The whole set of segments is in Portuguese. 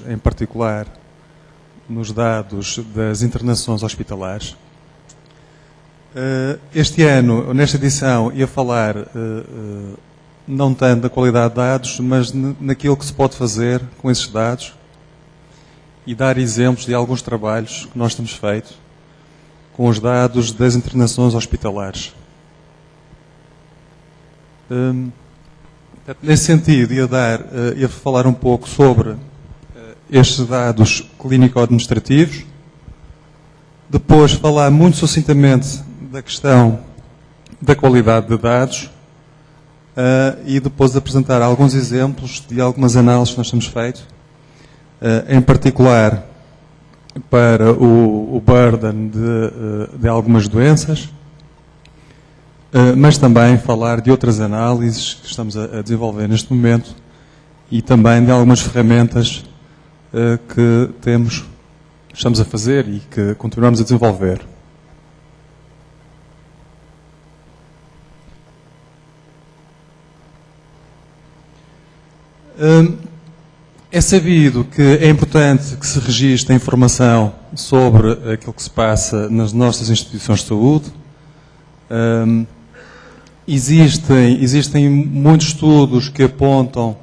em particular nos dados das internações hospitalares. Este ano, nesta edição, ia falar não tanto da qualidade de dados, mas naquilo que se pode fazer com esses dados e dar exemplos de alguns trabalhos que nós temos feito com os dados das internações hospitalares. Nesse sentido, ia falar um pouco sobre estes dados clínico-administrativos, depois falar muito sucintamente da questão da qualidade de dados e depois apresentar alguns exemplos de algumas análises que nós temos feito, em particular para o burden de algumas doenças, mas também falar de outras análises que estamos a desenvolver neste momento e também de algumas ferramentas que estamos a fazer e que continuamos a desenvolver. É sabido que é importante que se registre a informação sobre aquilo que se passa nas nossas instituições de saúde. Existem muitos estudos que apontam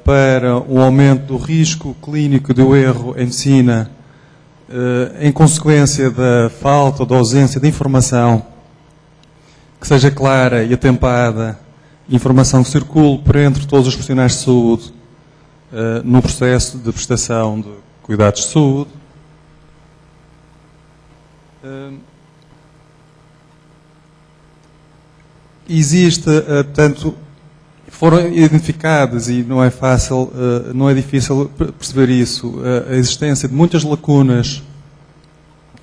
para um aumento do risco clínico do erro em medicina em consequência da falta ou da ausência de informação que seja clara e atempada, informação que circule por entre todos os profissionais de saúde no processo de prestação de cuidados de saúde. Existe, portanto, foram identificadas, e não é fácil, não é difícil perceber isso, a existência de muitas lacunas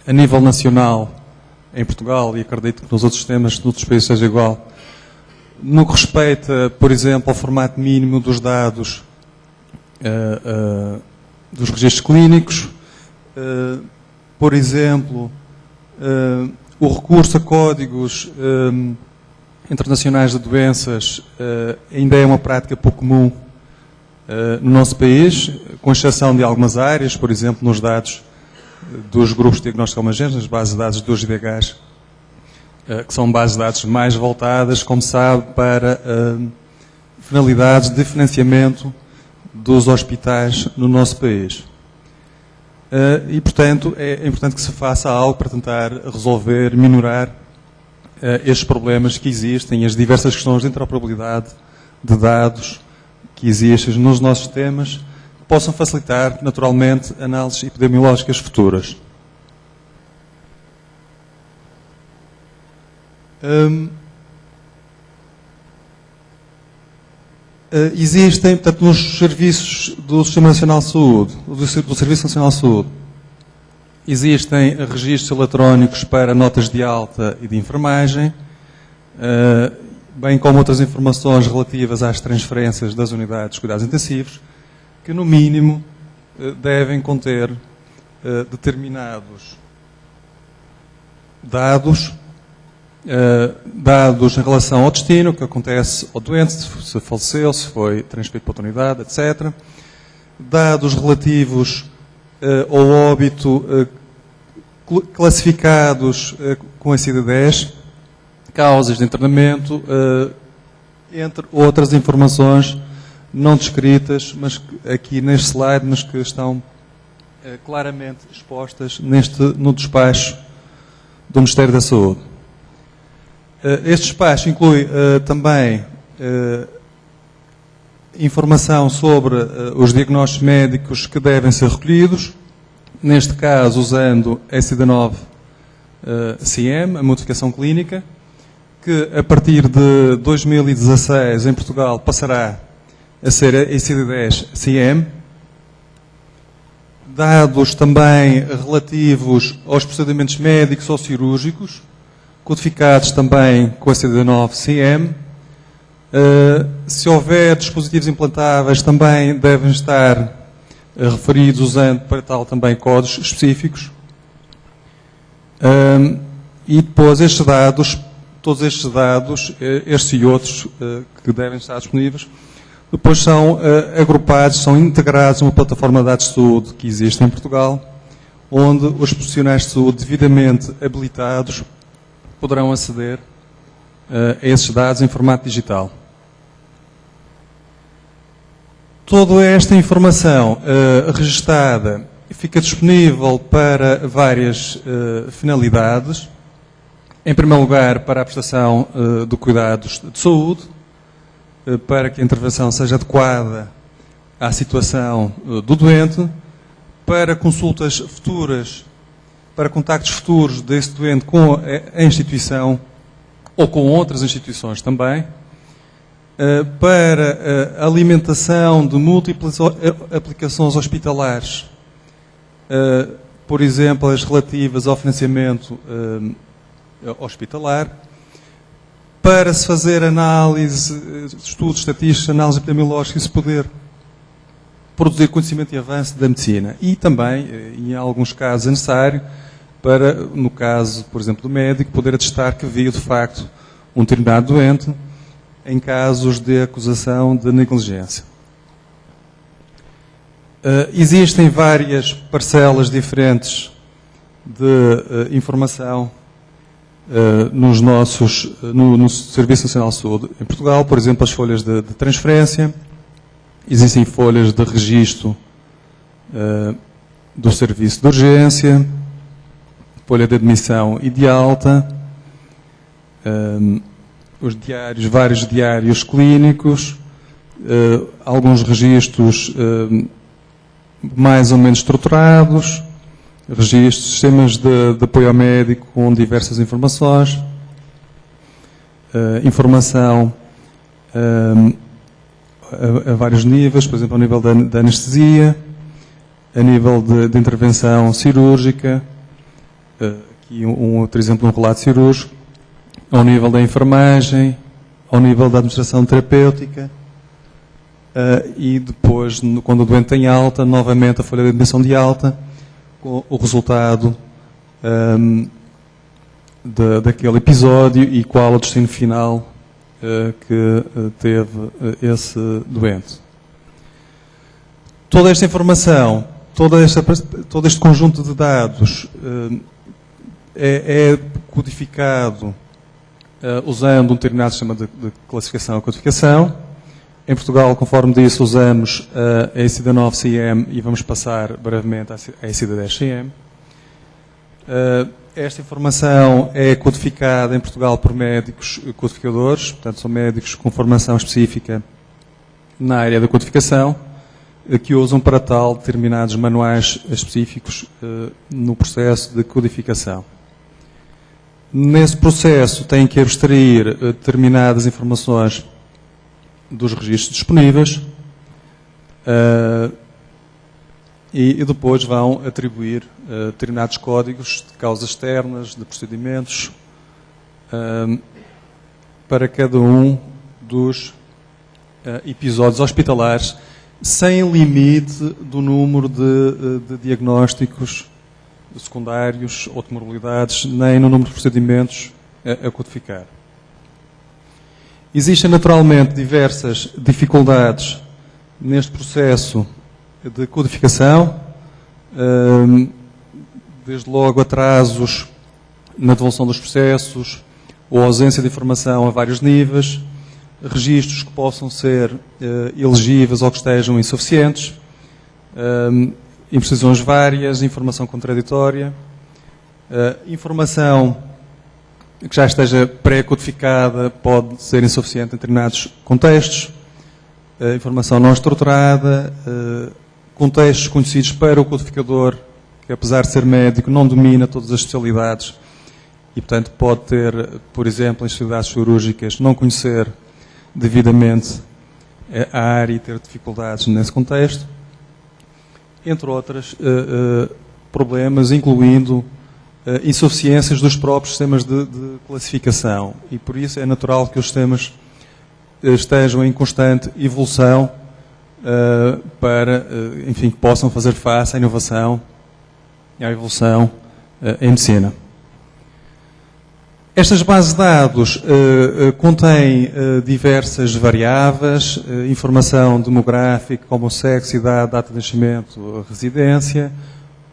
a nível nacional, em Portugal, e acredito que nos outros sistemas, noutros países seja igual, no que respeita, por exemplo, ao formato mínimo dos dados dos registros clínicos, por exemplo, o recurso a códigos internacionais de doenças ainda é uma prática pouco comum no nosso país, com exceção de algumas áreas, por exemplo, nos dados dos grupos de diagnóstico homogéneos, nas bases de dados dos IDHs, que são bases de dados mais voltadas, como sabe, para finalidades de financiamento dos hospitais no nosso país. E, portanto, é importante que se faça algo para tentar resolver, minorar estes problemas que existem, as diversas questões de interoperabilidade de dados que existem nos nossos sistemas, que possam facilitar, naturalmente, análises epidemiológicas futuras. Existem, portanto, nos serviços do Sistema Nacional de Saúde, do Serviço Nacional de Saúde, existem registros eletrónicos para notas de alta e de enfermagem, bem como outras informações relativas às transferências das unidades de cuidados intensivos, que no mínimo devem conter determinados dados em relação ao destino, que acontece ao doente, se faleceu, se foi transferido para outra unidade, etc. Dados relativos ao óbito classificados com a ICD-10, causas de internamento, entre outras informações não descritas, mas aqui neste slide, mas que estão claramente expostas no despacho do Ministério da Saúde. Este despacho inclui também informação sobre os diagnósticos médicos que devem ser recolhidos, neste caso usando ICD-9-CM, a modificação clínica, que a partir de 2016 em Portugal passará a ser a ICD-10-CM. Dados também relativos aos procedimentos médicos ou cirúrgicos, codificados também com a ICD-9-CM. Se houver dispositivos implantáveis, também devem estar referidos usando para tal também códigos específicos. E depois estes dados, todos estes dados, estes e outros que devem estar disponíveis, depois são agrupados, são integrados numa plataforma de dados de saúde que existe em Portugal, onde os profissionais de saúde devidamente habilitados poderão aceder a esses dados em formato digital. Toda esta informação registada fica disponível para várias finalidades. Em primeiro lugar, para a prestação de cuidados de saúde, para que a intervenção seja adequada à situação do doente, para consultas futuras, para contactos futuros desse doente com a instituição ou com outras instituições também, para a alimentação de múltiplas aplicações hospitalares, por exemplo, as relativas ao financiamento hospitalar, para se fazer análise, estudos estatísticos, análise epidemiológica e se poder produzir conhecimento e avanço da medicina. E também, em alguns casos, é necessário para, no caso, por exemplo, do médico, poder atestar que viu, de facto, um determinado doente em casos de acusação de negligência. Existem várias parcelas diferentes de informação no Serviço Nacional de Saúde em Portugal, por exemplo, as folhas de transferência, existem folhas de registro do serviço de urgência, folha de admissão e de alta, os diários, vários diários clínicos, alguns registros mais ou menos estruturados, registros, sistemas de apoio ao médico com diversas informações, informação a vários níveis, por exemplo, ao nível da anestesia, a nível de intervenção cirúrgica, aqui outro exemplo, um relato cirúrgico, ao nível da enfermagem, ao nível da administração terapêutica, e depois, quando o doente tem alta, novamente a folha de admissão de alta, com o resultado daquele episódio e qual o destino final que teve esse doente. Toda esta informação, todo este conjunto de dados é codificado usando um determinado sistema de classificação e codificação. Em Portugal, conforme disse, usamos a ECIDA 9-CIEM e vamos passar brevemente à ECIDA 10-CIEM. Esta informação é codificada em Portugal por médicos codificadores, portanto são médicos com formação específica na área da codificação, que usam para tal determinados manuais específicos no processo de codificação. Nesse processo têm que abstrair determinadas informações dos registros disponíveis e depois vão atribuir determinados códigos de causas externas, de procedimentos, para cada um dos episódios hospitalares, sem limite do número de diagnósticos secundários ou de morbilidades, nem no número de procedimentos a codificar. Existem naturalmente diversas dificuldades neste processo de codificação, desde logo atrasos na devolução dos processos, ou ausência de informação a vários níveis, registros que possam ser ilegíveis ou que estejam insuficientes, imprecisões várias, informação contraditória, informação que já esteja pré-codificada pode ser insuficiente em determinados contextos, informação não estruturada, contextos conhecidos para o codificador, que apesar de ser médico não domina todas as especialidades e, portanto, pode ter, por exemplo, em especialidades cirúrgicas, não conhecer devidamente a área e ter dificuldades nesse contexto, entre outros problemas, incluindo insuficiências dos próprios sistemas de classificação. E por isso é natural que os sistemas estejam em constante evolução para, enfim, que possam fazer face à inovação e à evolução em medicina. Estas bases de dados contêm diversas variáveis, informação demográfica, como sexo, idade, data de nascimento, residência,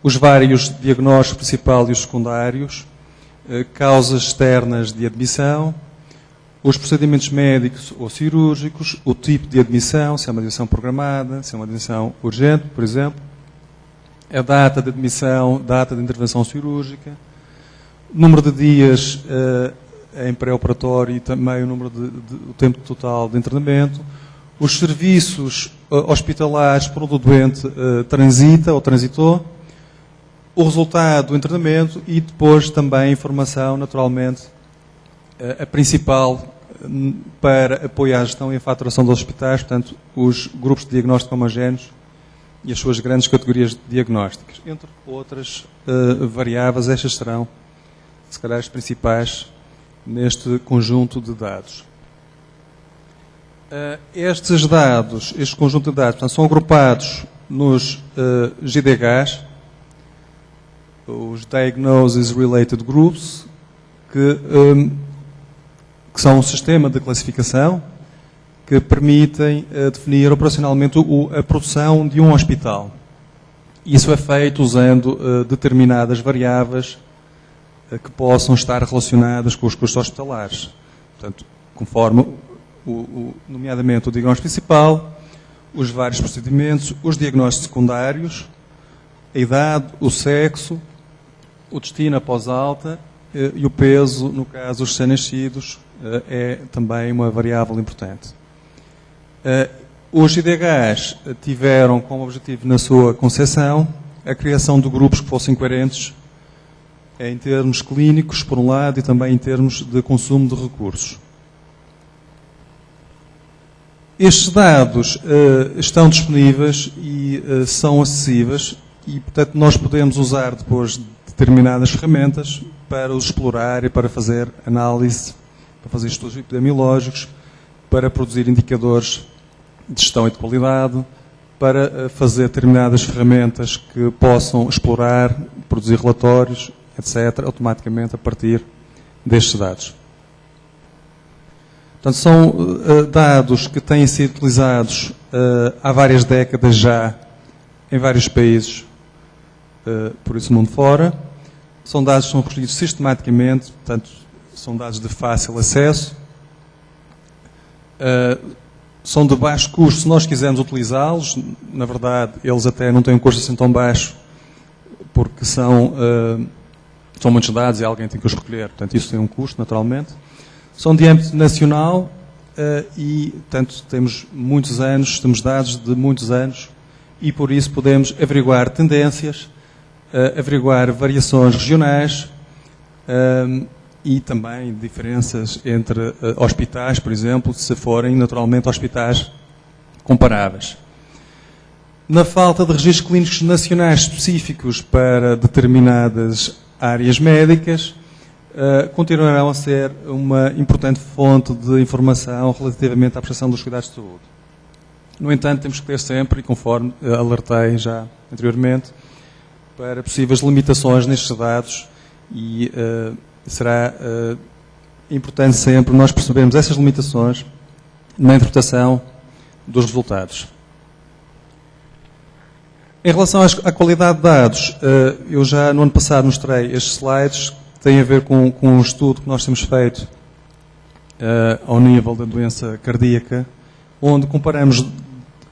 os vários diagnósticos principal e os secundários, causas externas de admissão, os procedimentos médicos ou cirúrgicos, o tipo de admissão, se é uma admissão programada, se é uma admissão urgente, por exemplo, a data de admissão, data de intervenção cirúrgica, número de dias em pré-operatório e também o tempo total de internamento, os serviços hospitalares por onde o doente transita ou transitou, o resultado do internamento e depois também a informação, naturalmente, a principal para apoiar a gestão e a faturação dos hospitais, portanto, os grupos de diagnóstico homogéneos e as suas grandes categorias diagnósticas. Entre outras variáveis, estas serão, se calhar, as principais neste conjunto de dados. Estes dados, este conjunto de dados, portanto, são agrupados nos GDHs, os Diagnosis Related Groups, que são um sistema de classificação que permitem definir operacionalmente a produção de um hospital. Isso é feito usando determinadas variáveis que possam estar relacionadas com os custos hospitalares. Portanto, conforme, nomeadamente, o diagnóstico principal, os vários procedimentos, os diagnósticos secundários, a idade, o sexo, o destino após alta e o peso, no caso dos recém-nascidos, é também uma variável importante. Os IDHs tiveram como objetivo, na sua concepção, a criação de grupos que fossem coerentes em termos clínicos, por um lado, e também em termos de consumo de recursos. Estes dados estão disponíveis e são acessíveis e, portanto, nós podemos usar depois determinadas ferramentas para os explorar e para fazer análise, para fazer estudos epidemiológicos, para produzir indicadores de gestão e de qualidade, para fazer determinadas ferramentas que possam explorar, produzir relatórios, etc., automaticamente a partir destes dados. Portanto, são dados que têm sido utilizados há várias décadas já em vários países, por isso mundo fora. São dados que são recolhidos sistematicamente, portanto, são dados de fácil acesso. São de baixo custo se nós quisermos utilizá-los. Na verdade, eles até não têm um custo assim tão baixo, porque são muitos dados e alguém tem que os recolher. Portanto, isso tem um custo, naturalmente. São de âmbito nacional e, portanto, temos muitos anos, temos dados de muitos anos e, por isso, podemos averiguar tendências, averiguar variações regionais e também diferenças entre hospitais, por exemplo, se forem, naturalmente, hospitais comparáveis. Na falta de registros clínicos nacionais específicos para determinadas áreas médicas, continuarão a ser uma importante fonte de informação relativamente à prestação dos cuidados de saúde. No entanto, temos que ter sempre, e conforme alertei já anteriormente, para possíveis limitações nestes dados e será importante sempre nós percebermos essas limitações na interpretação dos resultados. Em relação à qualidade de dados, eu já no ano passado mostrei estes slides que têm a ver com um estudo que nós temos feito ao nível da doença cardíaca, onde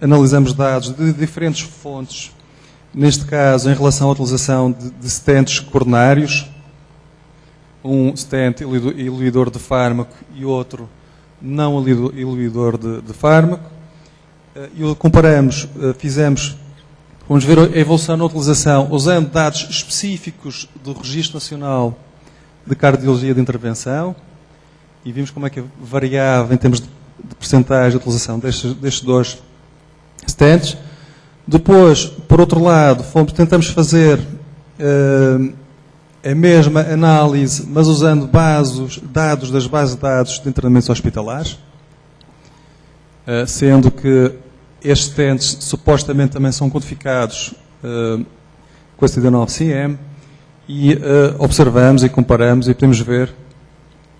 analisamos dados de diferentes fontes, neste caso em relação à utilização de stents coronários, um stent eluidor de fármaco e outro não eluidor de fármaco, e comparamos, vamos ver a evolução na utilização, usando dados específicos do Registro Nacional de Cardiologia de Intervenção, e vimos como é que variava em termos de percentagem de utilização destes dois stents. Depois, por outro lado, tentamos fazer a mesma análise, mas usando dados das bases de dados de internamentos hospitalares, sendo que estes stents supostamente também são codificados com a CD9-CM e observamos e comparamos e podemos ver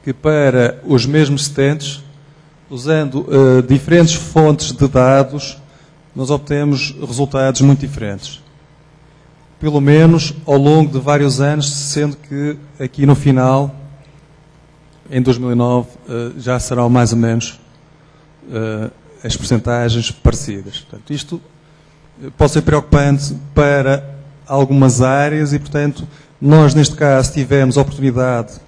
que para os mesmos stents, usando diferentes fontes de dados, nós obtemos resultados muito diferentes. Pelo menos ao longo de vários anos, sendo que aqui no final, em 2009, já serão mais ou menos as percentagens parecidas. Portanto, isto pode ser preocupante para algumas áreas e, portanto, nós neste caso tivemos a oportunidade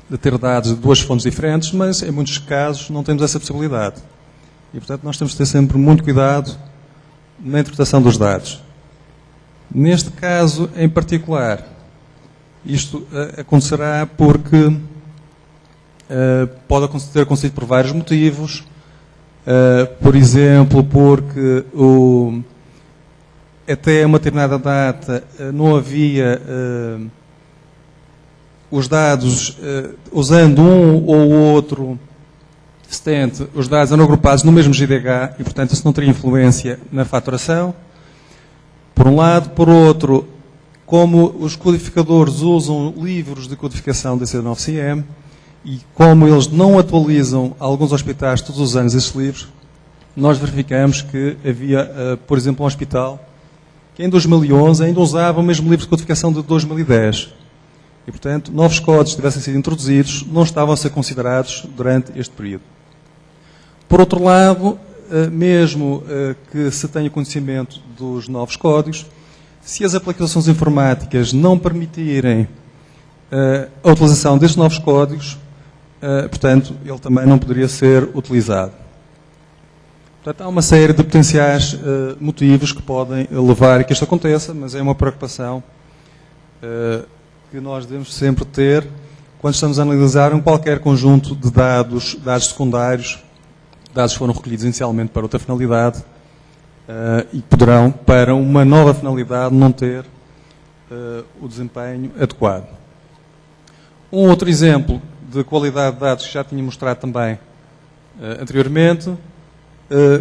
de ter dados de duas fontes diferentes, mas em muitos casos não temos essa possibilidade. E, portanto, nós temos de ter sempre muito cuidado na interpretação dos dados. Neste caso em particular, isto acontecerá porque pode ter acontecido por vários motivos. Por exemplo, porque até uma determinada data não havia os dados, usando um ou outro stent, os dados eram agrupados no mesmo GDH e, portanto, isso não teria influência na faturação. Por um lado. Por outro, como os codificadores usam livros de codificação da ICD-9-CM e como eles não atualizam alguns hospitais todos os anos esses livros, nós verificamos que havia, por exemplo, um hospital que em 2011 ainda usava o mesmo livro de codificação de 2010. E, portanto, novos códigos que tivessem sido introduzidos não estavam a ser considerados durante este período. Por outro lado, mesmo que se tenha conhecimento dos novos códigos, se as aplicações informáticas não permitirem a utilização destes novos códigos, portanto, ele também não poderia ser utilizado. Portanto, há uma série de potenciais motivos que podem levar a que isto aconteça, mas é uma preocupação que nós devemos sempre ter quando estamos a analisar qualquer conjunto de dados secundários. Dados foram recolhidos inicialmente para outra finalidade e poderão, para uma nova finalidade, não ter o desempenho adequado. Um outro exemplo de qualidade de dados que já tinha mostrado também anteriormente,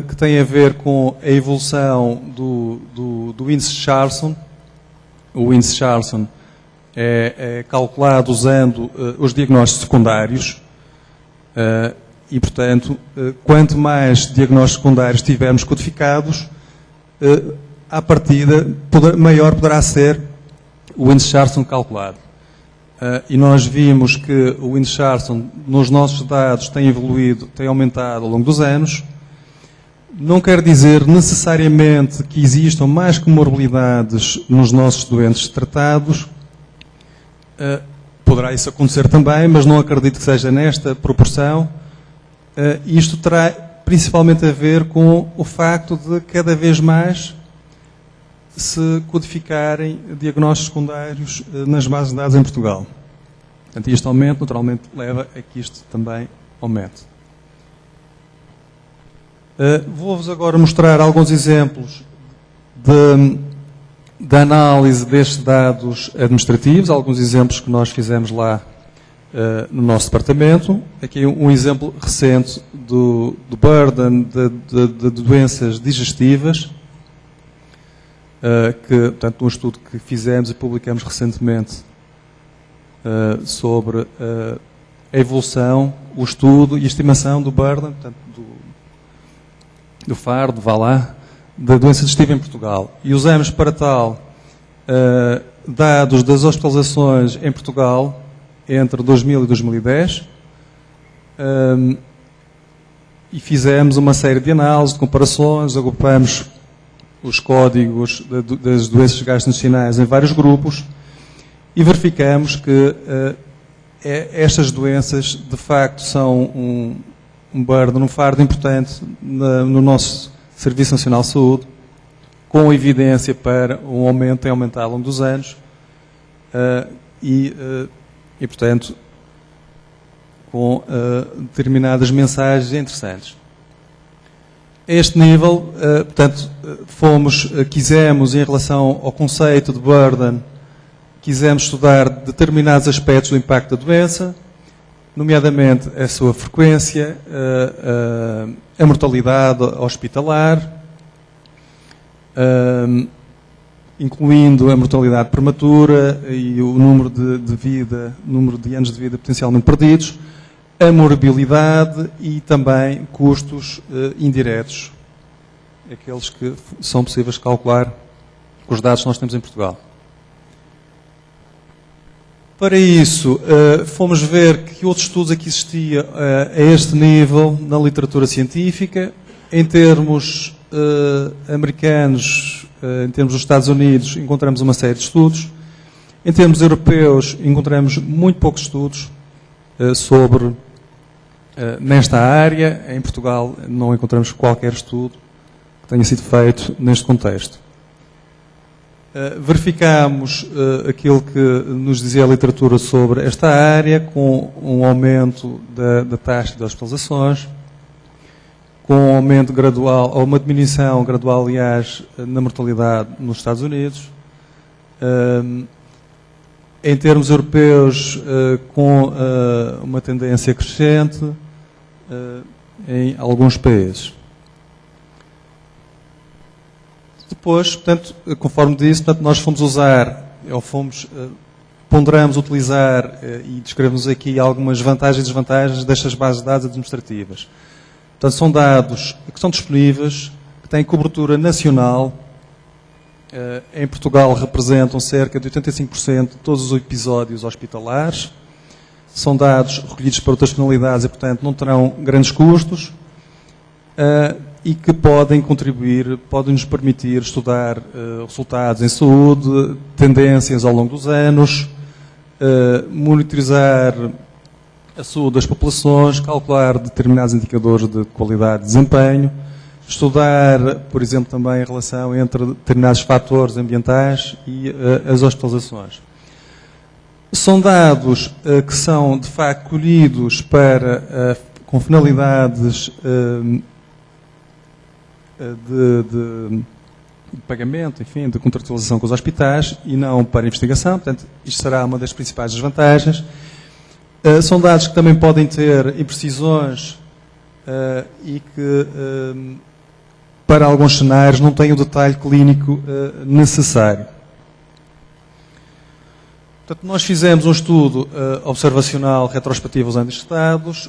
que tem a ver com a evolução do índice Charson. O índice Charson é calculado usando os diagnósticos secundários e, portanto, quanto mais diagnósticos secundários tivermos codificados, à partida, maior poderá ser o índice Charson calculado. E nós vimos que o índice Charson nos nossos dados tem evoluído, tem aumentado ao longo dos anos. Não quer dizer necessariamente que existam mais comorbilidades nos nossos doentes tratados. Poderá isso acontecer também, mas não acredito que seja nesta proporção. Isto terá principalmente a ver com o facto de cada vez mais se codificarem diagnósticos secundários nas bases de dados em Portugal. Portanto, este aumento naturalmente leva a que isto também aumente. Vou-vos agora mostrar alguns exemplos de análise destes dados administrativos, alguns exemplos que nós fizemos lá no nosso departamento. Aqui um exemplo recente do burden de doenças digestivas, portanto, um estudo que fizemos e publicamos recentemente sobre a evolução, o estudo e a estimação do burden, portanto, do fardo, vá lá, da doença digestiva em Portugal. E usamos para tal dados das hospitalizações em Portugal entre 2000 e 2010 e fizemos uma série de análises, de comparações, agrupamos os códigos das doenças gastrointestinais em vários grupos e verificamos que estas doenças de facto são um burden, um fardo importante no nosso Serviço Nacional de Saúde, com evidência para um aumento, tem aumentado ao longo dos anos e portanto, com determinadas mensagens interessantes. A este nível, portanto, quisemos, em relação ao conceito de burden, quisemos estudar determinados aspectos do impacto da doença, nomeadamente a sua frequência, a mortalidade hospitalar, incluindo a mortalidade prematura e o número de anos de vida potencialmente perdidos, a morbilidade e também custos indiretos, aqueles que são possíveis de calcular com os dados que nós temos em Portugal. Para isso, fomos ver que outros estudos aqui existia a este nível na literatura científica. Em termos americanos, em termos dos Estados Unidos, encontramos uma série de estudos. Em termos europeus, encontramos muito poucos estudos sobre nesta área. Em Portugal, não encontramos qualquer estudo que tenha sido feito neste contexto. Verificamos aquilo que nos dizia a literatura sobre esta área, com um aumento da taxa de hospitalizações, com um aumento gradual, ou uma diminuição gradual, aliás, na mortalidade nos Estados Unidos. Em termos europeus, com uma tendência crescente em alguns países. Depois, portanto, conforme disse, portanto, nós fomos usar, ou ponderamos utilizar e descrevemos aqui algumas vantagens e desvantagens destas bases de dados administrativas. Portanto, são dados que são disponíveis, que têm cobertura nacional. Em Portugal representam cerca de 85% de todos os episódios hospitalares. São dados recolhidos para outras finalidades e, portanto, não terão grandes custos. E que podem contribuir, podem nos permitir estudar resultados em saúde, tendências ao longo dos anos, monitorizar a saúde das populações, calcular determinados indicadores de qualidade e desempenho, estudar, por exemplo, também a relação entre determinados fatores ambientais e as hospitalizações. São dados que são, de facto, colhidos com finalidades de pagamento, enfim, de contratualização com os hospitais e não para investigação. Portanto, isto será uma das principais desvantagens. São dados que também podem ter imprecisões e que, para alguns cenários, não têm o detalhe clínico necessário. Portanto, nós fizemos um estudo observacional retrospectivo usando estes dados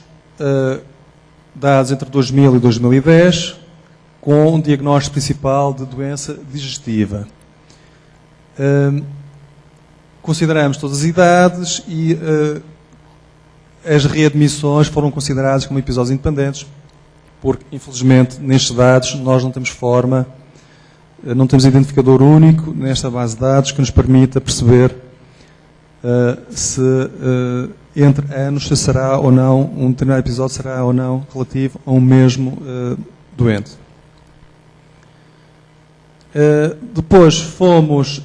entre 2000 e 2010, com um diagnóstico principal de doença digestiva. Consideramos todas as idades e as readmissões foram consideradas como episódios independentes, porque, infelizmente, nestes dados nós não temos forma, não temos identificador único nesta base de dados que nos permita perceber se entre anos se será ou não, um determinado episódio será ou não relativo a um mesmo doente. Depois fomos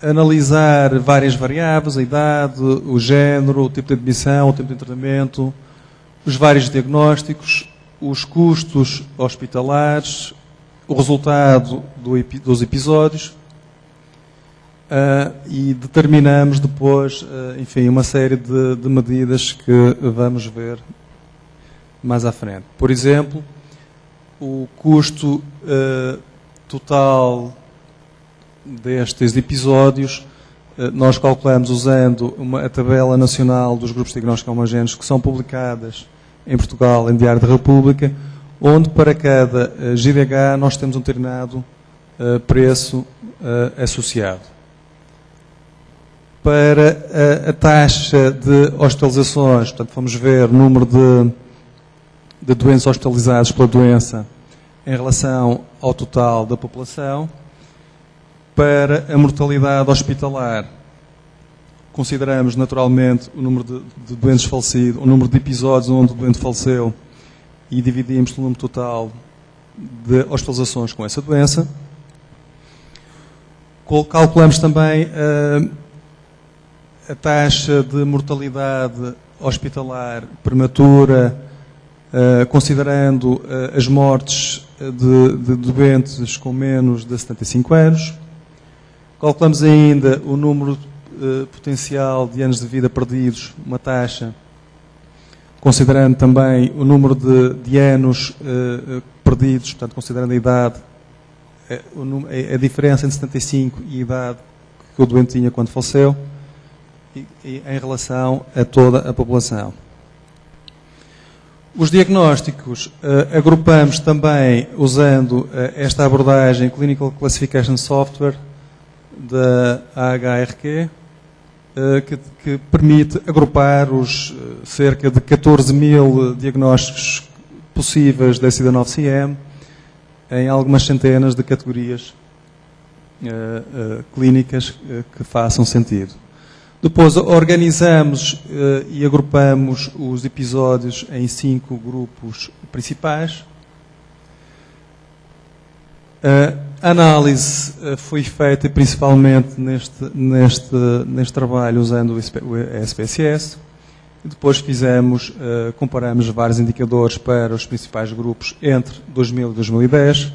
analisar várias variáveis, a idade, o género, o tipo de admissão, o tempo de tratamento, os vários diagnósticos, os custos hospitalares, o resultado dos episódios e determinamos depois, enfim, uma série de medidas que vamos ver mais à frente. Por exemplo, o custo total destes episódios, nós calculamos usando a tabela nacional dos grupos de diagnóstico homogéneos que são publicadas em Portugal em Diário da República, onde para cada GDH nós temos um determinado preço associado. Para a taxa de hospitalizações, portanto, vamos ver o número de doentes hospitalizados pela doença em relação ao total da população. Para a mortalidade hospitalar, consideramos naturalmente o número de doentes falecidos, o número de episódios onde o doente faleceu e dividimos pelo número total de hospitalizações com essa doença. Calculamos também a taxa de mortalidade hospitalar prematura, considerando as mortes de doentes com menos de 75 anos. Calculamos ainda o número potencial de anos de vida perdidos, uma taxa, considerando também o número de anos perdidos, portanto, considerando a idade, a diferença entre 75 e a idade que o doente tinha quando faleceu, e em relação a toda a população. Os diagnósticos agrupamos também usando esta abordagem Clinical Classification Software da AHRQ, que permite agrupar os cerca de 14.000 diagnósticos possíveis da SIDA-9-CM em algumas centenas de categorias clínicas que façam sentido. Depois organizamos e agrupamos os episódios em 5 grupos principais. A análise foi feita principalmente neste trabalho usando o SPSS. Depois comparamos vários indicadores para os principais grupos entre 2000 e 2010,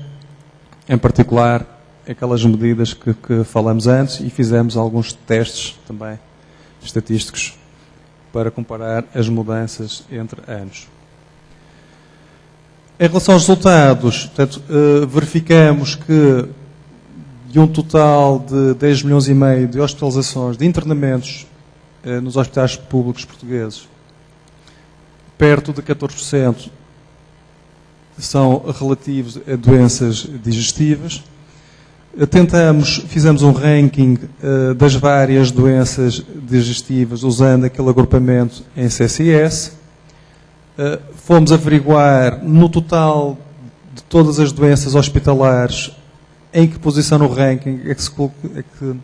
em particular aquelas medidas que falamos antes, e fizemos alguns testes também estatísticos para comparar as mudanças entre anos. Em relação aos resultados, portanto, verificamos que de um total de 10 milhões e meio de hospitalizações, de internamentos nos hospitais públicos portugueses, perto de 14% são relativos a doenças digestivas. Fizemos um ranking das várias doenças digestivas usando aquele agrupamento em CSIS. Fomos averiguar no total de todas as doenças hospitalares em que posição no ranking é que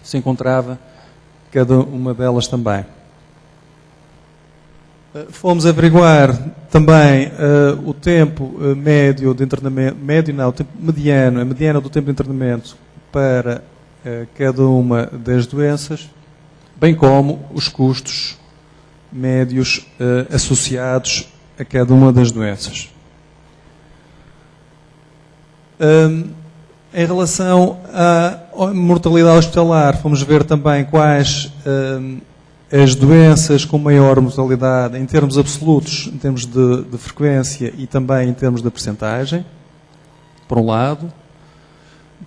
se encontrava cada uma delas também. Fomos averiguar também o tempo médio de internamento, o tempo mediano, a mediana do tempo de internamento para cada uma das doenças, bem como os custos médios associados a cada uma das doenças. Em relação à mortalidade hospitalar, fomos ver também quais as doenças com maior mortalidade em termos absolutos, em termos de frequência e também em termos de percentagem, por um lado.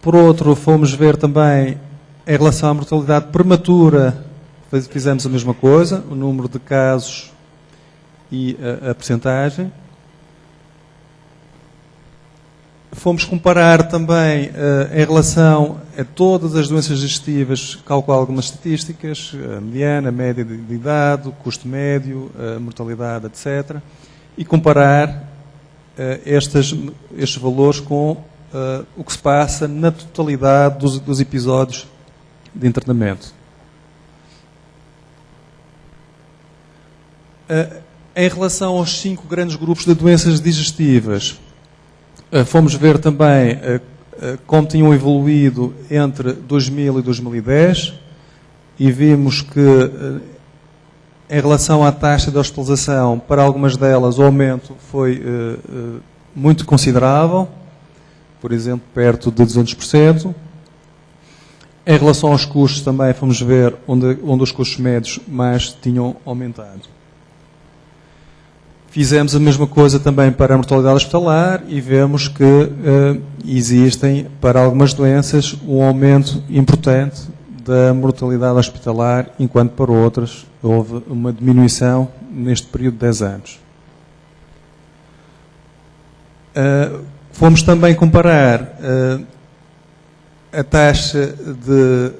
Por outro, fomos ver também, em relação à mortalidade prematura, fizemos a mesma coisa, o número de casos e a percentagem. Fomos comparar também, em relação a todas as doenças digestivas, calcular algumas estatísticas, a mediana, a média de idade, o custo médio, a mortalidade, etc. E comparar estes valores com o que se passa na totalidade dos episódios de internamento. Em relação aos 5 grandes grupos de doenças digestivas, fomos ver também como tinham evoluído entre 2000 e 2010 e vimos que, em relação à taxa de hospitalização, para algumas delas o aumento foi muito considerável, por exemplo, perto de 200%. Em relação aos custos também fomos ver onde os custos médios mais tinham aumentado. Fizemos a mesma coisa também para a mortalidade hospitalar e vemos que existem, para algumas doenças, um aumento importante da mortalidade hospitalar, enquanto para outras houve uma diminuição neste período de 10 anos. Fomos também comparar a taxa de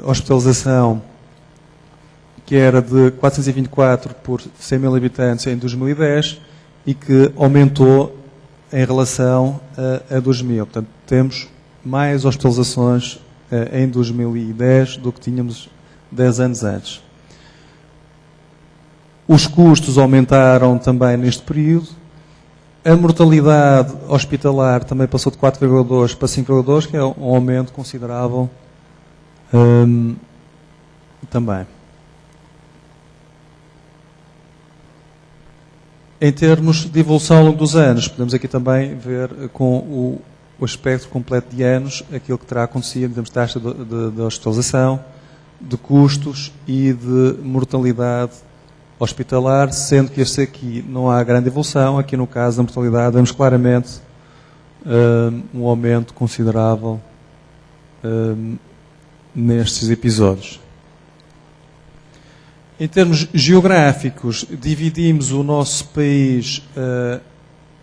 hospitalização, que era de 424 por 100 mil habitantes em 2010 e que aumentou em relação a 2000. Portanto, temos mais hospitalizações em 2010 do que tínhamos 10 anos antes. Os custos aumentaram também neste período. A mortalidade hospitalar também passou de 4,2 para 5,2, que é um aumento considerável também. Em termos de evolução ao longo dos anos, podemos aqui também ver com o aspecto completo de anos aquilo que terá acontecido em termos de taxa de hospitalização, de custos e de mortalidade hospitalar, sendo que este aqui não há grande evolução. Aqui no caso da mortalidade vemos claramente um aumento considerável nestes episódios. Em termos geográficos, dividimos o nosso país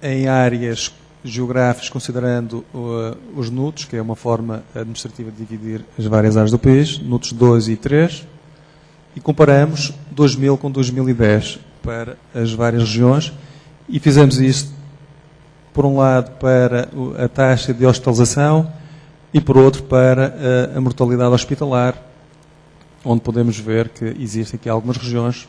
em áreas geográficas, considerando os NUTS, que é uma forma administrativa de dividir as várias áreas do país, NUTS 2 e 3, e comparamos 2000 com 2010 para as várias regiões, e fizemos isto, por um lado, para a taxa de hospitalização e, por outro, para a mortalidade hospitalar, onde podemos ver que existem aqui algumas regiões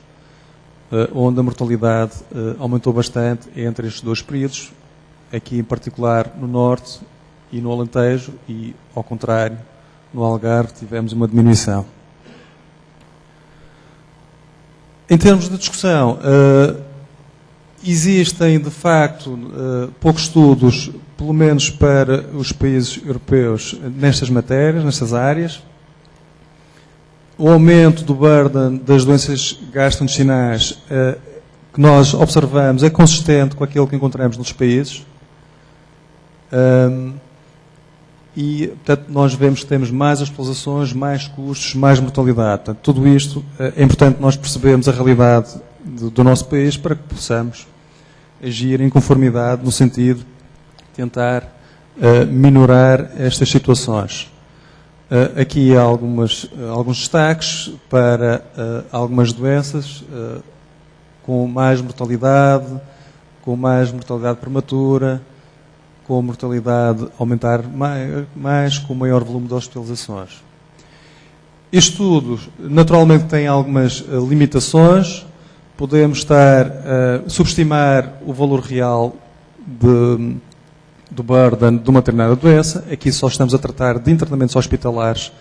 onde a mortalidade aumentou bastante entre estes dois períodos, aqui em particular no Norte e no Alentejo, e, ao contrário, no Algarve tivemos uma diminuição. Em termos de discussão, existem, de facto, poucos estudos, pelo menos para os países europeus, nestas matérias, nestas áreas. O aumento do burden das doenças gastrointestinais que nós observamos é consistente com aquilo que encontramos nos países. E, portanto, nós vemos que temos mais hospitalizações, mais custos, mais mortalidade. Portanto, tudo isto é importante nós percebermos a realidade do nosso país para que possamos agir em conformidade no sentido de tentar minorar estas situações. Aqui há alguns destaques para algumas doenças com mais mortalidade prematura, com a mortalidade aumentar mais, com maior volume de hospitalizações. Este estudo, naturalmente, tem algumas limitações. Podemos estar a subestimar o valor real do burden de uma determinada doença. Aqui só estamos a tratar de internamentos hospitalares.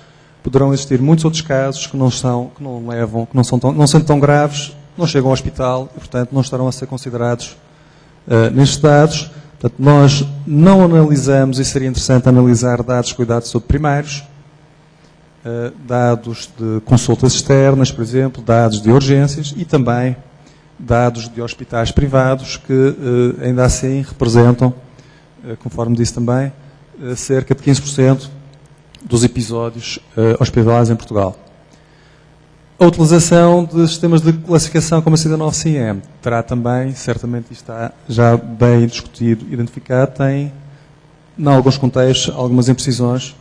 Poderão existir muitos outros casos que não sendo tão graves, não chegam ao hospital e, portanto, não estarão a ser considerados nestes dados. Portanto, nós não analisamos, e seria interessante analisar dados de cuidados de saúde primários, dados de consultas externas, por exemplo, dados de urgências e também dados de hospitais privados que ainda assim representam, conforme disse também, cerca de 15% dos episódios hospitalares em Portugal. A utilização de sistemas de classificação como a CIDA-9-CIEM terá também, certamente está já bem discutido, identificado, tem, em alguns contextos, algumas imprecisões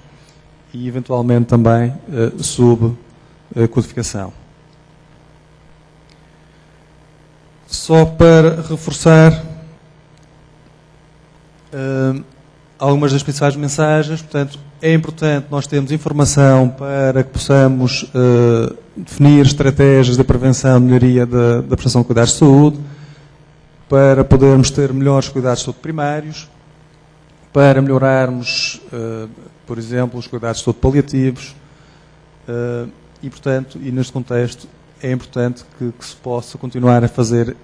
e, eventualmente, também subcodificação. Só para reforçar algumas das principais mensagens, portanto, é importante nós termos informação para que possamos definir estratégias de prevenção e melhoria da prestação de cuidados de saúde, para podermos ter melhores cuidados de saúde primários, para melhorarmos, por exemplo, os cuidados de saúde paliativos e, portanto, e neste contexto, é importante que se possa continuar a fazer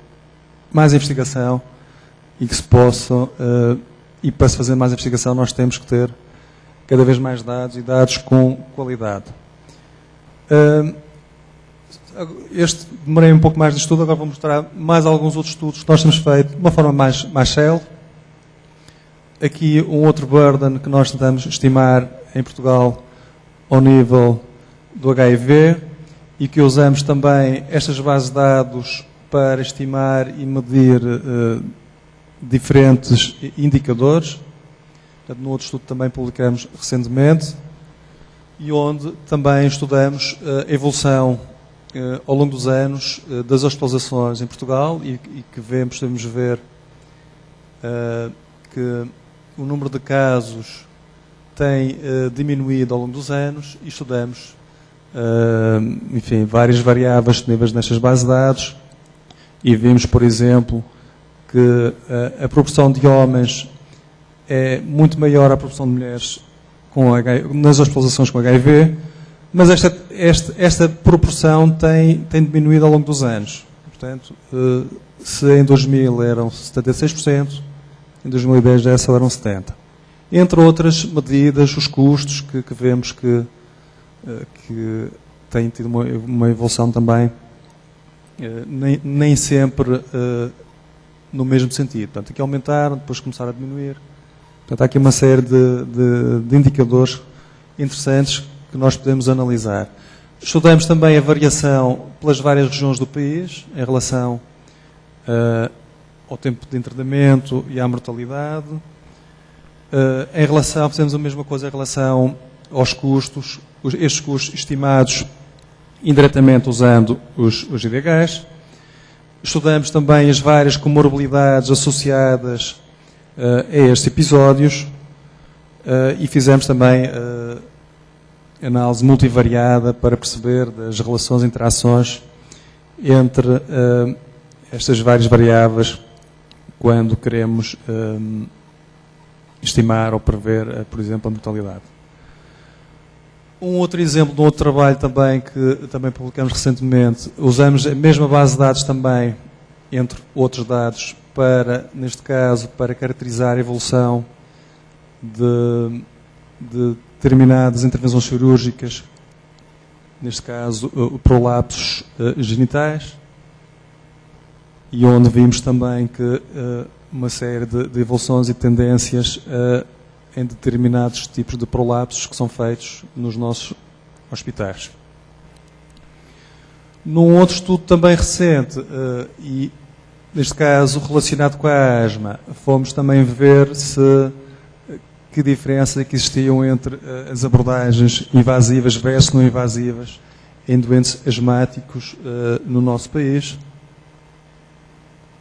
mais investigação e que se possa, e para se fazer mais investigação nós temos que ter cada vez mais dados e dados com qualidade. Demorei um pouco mais de estudo, agora vou mostrar mais alguns outros estudos que nós temos feito de uma forma mais célere. Aqui um outro burden que nós tentamos estimar em Portugal ao nível do HIV e que usamos também estas bases de dados para estimar e medir diferentes indicadores. Portanto, no outro estudo também publicamos recentemente e onde também estudamos a evolução ao longo dos anos das hospitalizações em Portugal e que podemos ver que o número de casos tem diminuído ao longo dos anos e estudamos, enfim, várias variáveis disponíveis nestas bases de dados e vimos, por exemplo, que a proporção de homens é muito maior à proporção de mulheres nas hospitalizações com HIV, mas esta proporção tem diminuído ao longo dos anos. Portanto, se em 2000 eram 76%, em 2010 já eram 70%. Entre outras medidas, os custos que vemos que têm tido uma evolução também, nem sempre no mesmo sentido. Portanto, aqui aumentaram, depois começaram a diminuir. Portanto, há aqui uma série de indicadores interessantes que nós podemos analisar. Estudamos também a variação pelas várias regiões do país, em relação ao tempo de internamento e à mortalidade. Fazemos a mesma coisa em relação aos custos, estes custos estimados indiretamente usando os IDHs. Estudamos também as várias comorbilidades associadas a estes episódios e fizemos também análise multivariada para perceber das relações e interações entre estas várias variáveis quando queremos estimar ou prever, por exemplo, a mortalidade. Um outro exemplo de um outro trabalho também que também publicamos recentemente, usamos a mesma base de dados também, entre outros dados, para, neste caso, para caracterizar a evolução de determinadas intervenções cirúrgicas, neste caso, prolapsos genitais, e onde vimos também que uma série de evoluções e tendências em determinados tipos de prolapsos que são feitos nos nossos hospitais. Num outro estudo também recente, e neste caso relacionado com a asma, fomos também ver que diferença que existiam entre as abordagens invasivas versus não invasivas em doentes asmáticos no nosso país,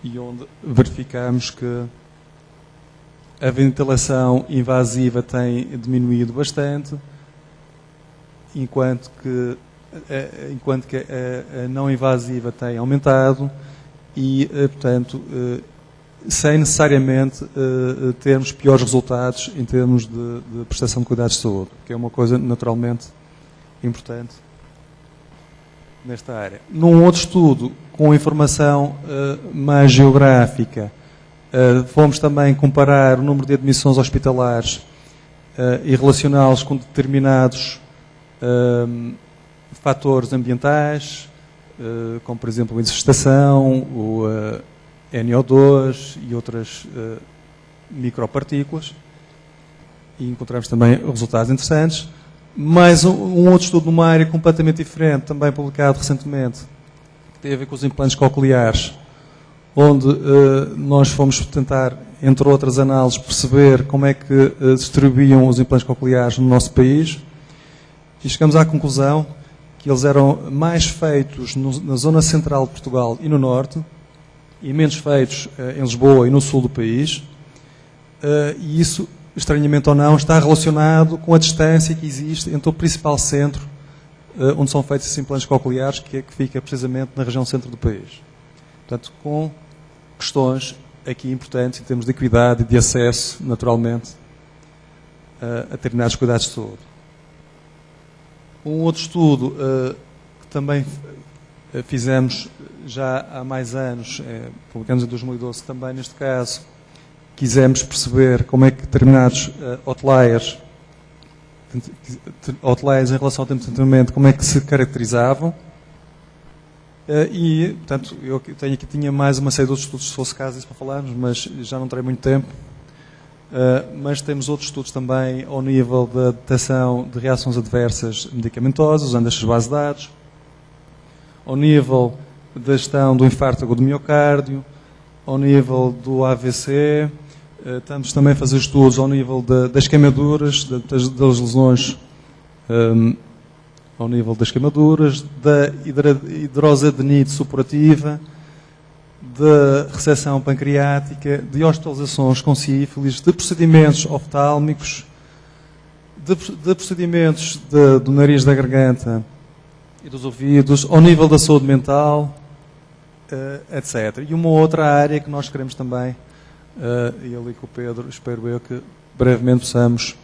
e onde verificamos que a ventilação invasiva tem diminuído bastante, enquanto que a não invasiva tem aumentado e, portanto, sem necessariamente termos piores resultados em termos de prestação de cuidados de saúde, que é uma coisa naturalmente importante nesta área. Num outro estudo, com informação mais geográfica, fomos também comparar o número de admissões hospitalares e relacioná-los com determinados fatores ambientais, como por exemplo a infestação, o NO2 e outras micropartículas, e encontramos também resultados interessantes. Mais um outro estudo numa área completamente diferente, também publicado recentemente, que tem a ver com os implantes cocleares, onde nós fomos tentar, entre outras análises, perceber como é que distribuíam os implantes cocleares no nosso país, e chegamos à conclusão que eles eram mais feitos na zona central de Portugal e no norte, e menos feitos em Lisboa e no sul do país, e isso, estranhamente ou não, está relacionado com a distância que existe entre o principal centro onde são feitos esses implantes cocleares, que fica precisamente na região centro do país. Portanto, com questões aqui importantes em termos de equidade e de acesso, naturalmente, a determinados cuidados de saúde. Um outro estudo que também fizemos já há mais anos, publicamos em 2012 também, neste caso, quisemos perceber como é que determinados outliers em relação ao tempo de tratamento, como é que se caracterizavam. E, portanto, eu tinha mais uma série de outros estudos, se fosse caso, isso para falarmos, mas já não terei muito tempo. Mas temos outros estudos também ao nível da detecção de reações adversas medicamentosas, usando estas bases de dados, ao nível da gestão do infarto agudo do miocárdio, ao nível do AVC. Estamos também a fazer estudos ao nível das queimaduras, das lesões, ao nível das queimaduras, da hidrosadenite supurativa, de ressecção pancreática, de hospitalizações com sífilis, de procedimentos oftálmicos, de procedimentos do nariz, da garganta e dos ouvidos, ao nível da saúde mental, etc. E uma outra área que nós queremos também, e ali com o Pedro, espero eu que brevemente possamos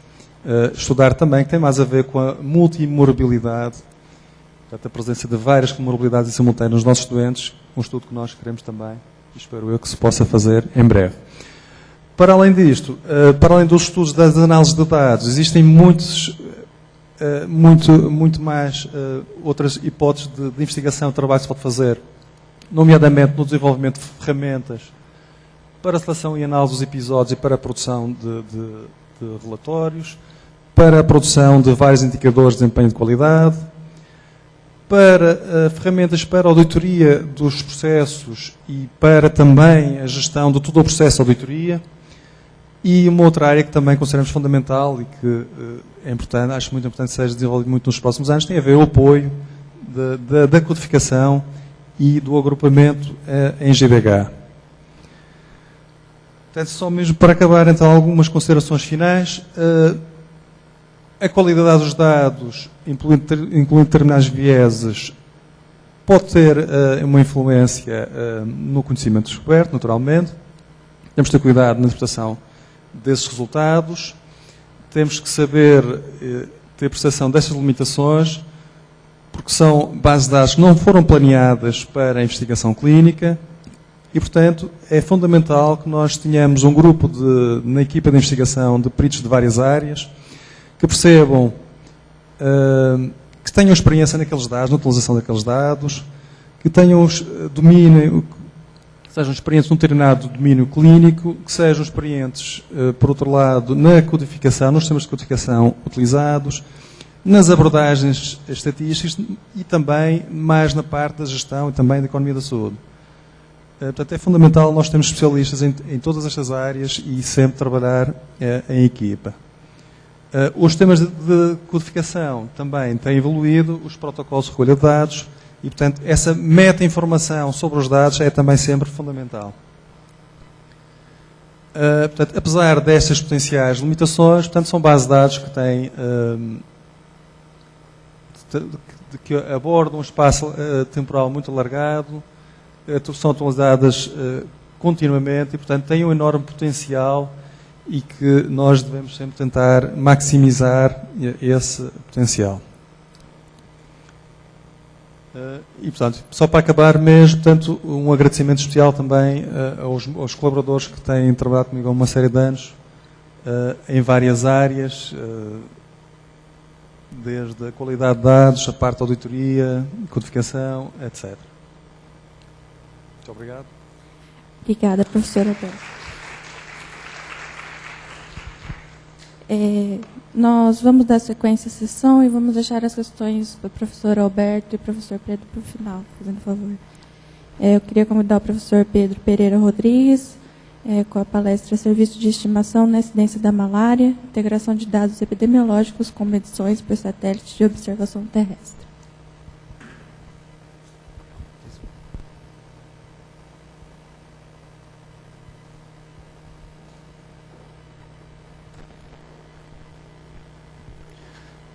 estudar também, que tem mais a ver com a multimorbilidade, portanto, a presença de várias comorbilidades em simultâneo nos nossos doentes, um estudo que nós queremos também, e espero eu que se possa fazer em breve. Para além disto, para além dos estudos das análises de dados, existem muito mais outras hipóteses de investigação e trabalho que se pode fazer, nomeadamente no desenvolvimento de ferramentas para a seleção e análise dos episódios e para a produção de relatórios, para a produção de vários indicadores de desempenho de qualidade, para ferramentas para auditoria dos processos e para também a gestão de todo o processo de auditoria. E uma outra área que também consideramos fundamental e que é importante, acho muito importante que seja desenvolvido muito nos próximos anos, tem a ver com o apoio da codificação e do agrupamento em GBH. Portanto, só mesmo para acabar, então, algumas considerações finais. A qualidade dos dados, incluindo determinados vieses, pode ter uma influência no conhecimento descoberto, naturalmente. Temos que ter cuidado na interpretação desses resultados. Temos que saber ter percepção dessas limitações, porque são bases de dados que não foram planeadas para a investigação clínica e, portanto, é fundamental que nós tenhamos um grupo na equipa de investigação de peritos de várias áreas que percebam, que tenham experiência naqueles dados, na utilização daqueles dados, que tenham domínio, que sejam experientes num determinado domínio clínico, que sejam experientes, por outro lado, na codificação, nos sistemas de codificação utilizados, nas abordagens estatísticas e também mais na parte da gestão e também da economia da saúde. Portanto, é fundamental nós termos especialistas em todas estas áreas e sempre trabalhar em equipa. Os sistemas de codificação também têm evoluído, os protocolos de recolha de dados e, portanto, essa meta-informação sobre os dados é também sempre fundamental. Portanto, apesar destas potenciais limitações, portanto, são bases de dados que têm, que abordam um espaço temporal muito alargado, são atualizadas continuamente e, portanto, têm um enorme potencial e que nós devemos sempre tentar maximizar esse potencial. E, portanto, só para acabar mesmo, portanto, um agradecimento especial também aos colaboradores que têm trabalhado comigo há uma série de anos em várias áreas, desde a qualidade de dados, a parte de auditoria, codificação, etc. Muito obrigado. Obrigada, professora Alberto. Nós vamos dar sequência à sessão e vamos deixar as questões para o professor Alberto e o professor Pedro para o final, fazendo favor. Eu queria convidar o professor Pedro Pereira Rodrigues com a palestra Serviço de Estimação na Incidência da Malária, Integração de Dados Epidemiológicos com Medições por Satélite de Observação Terrestre.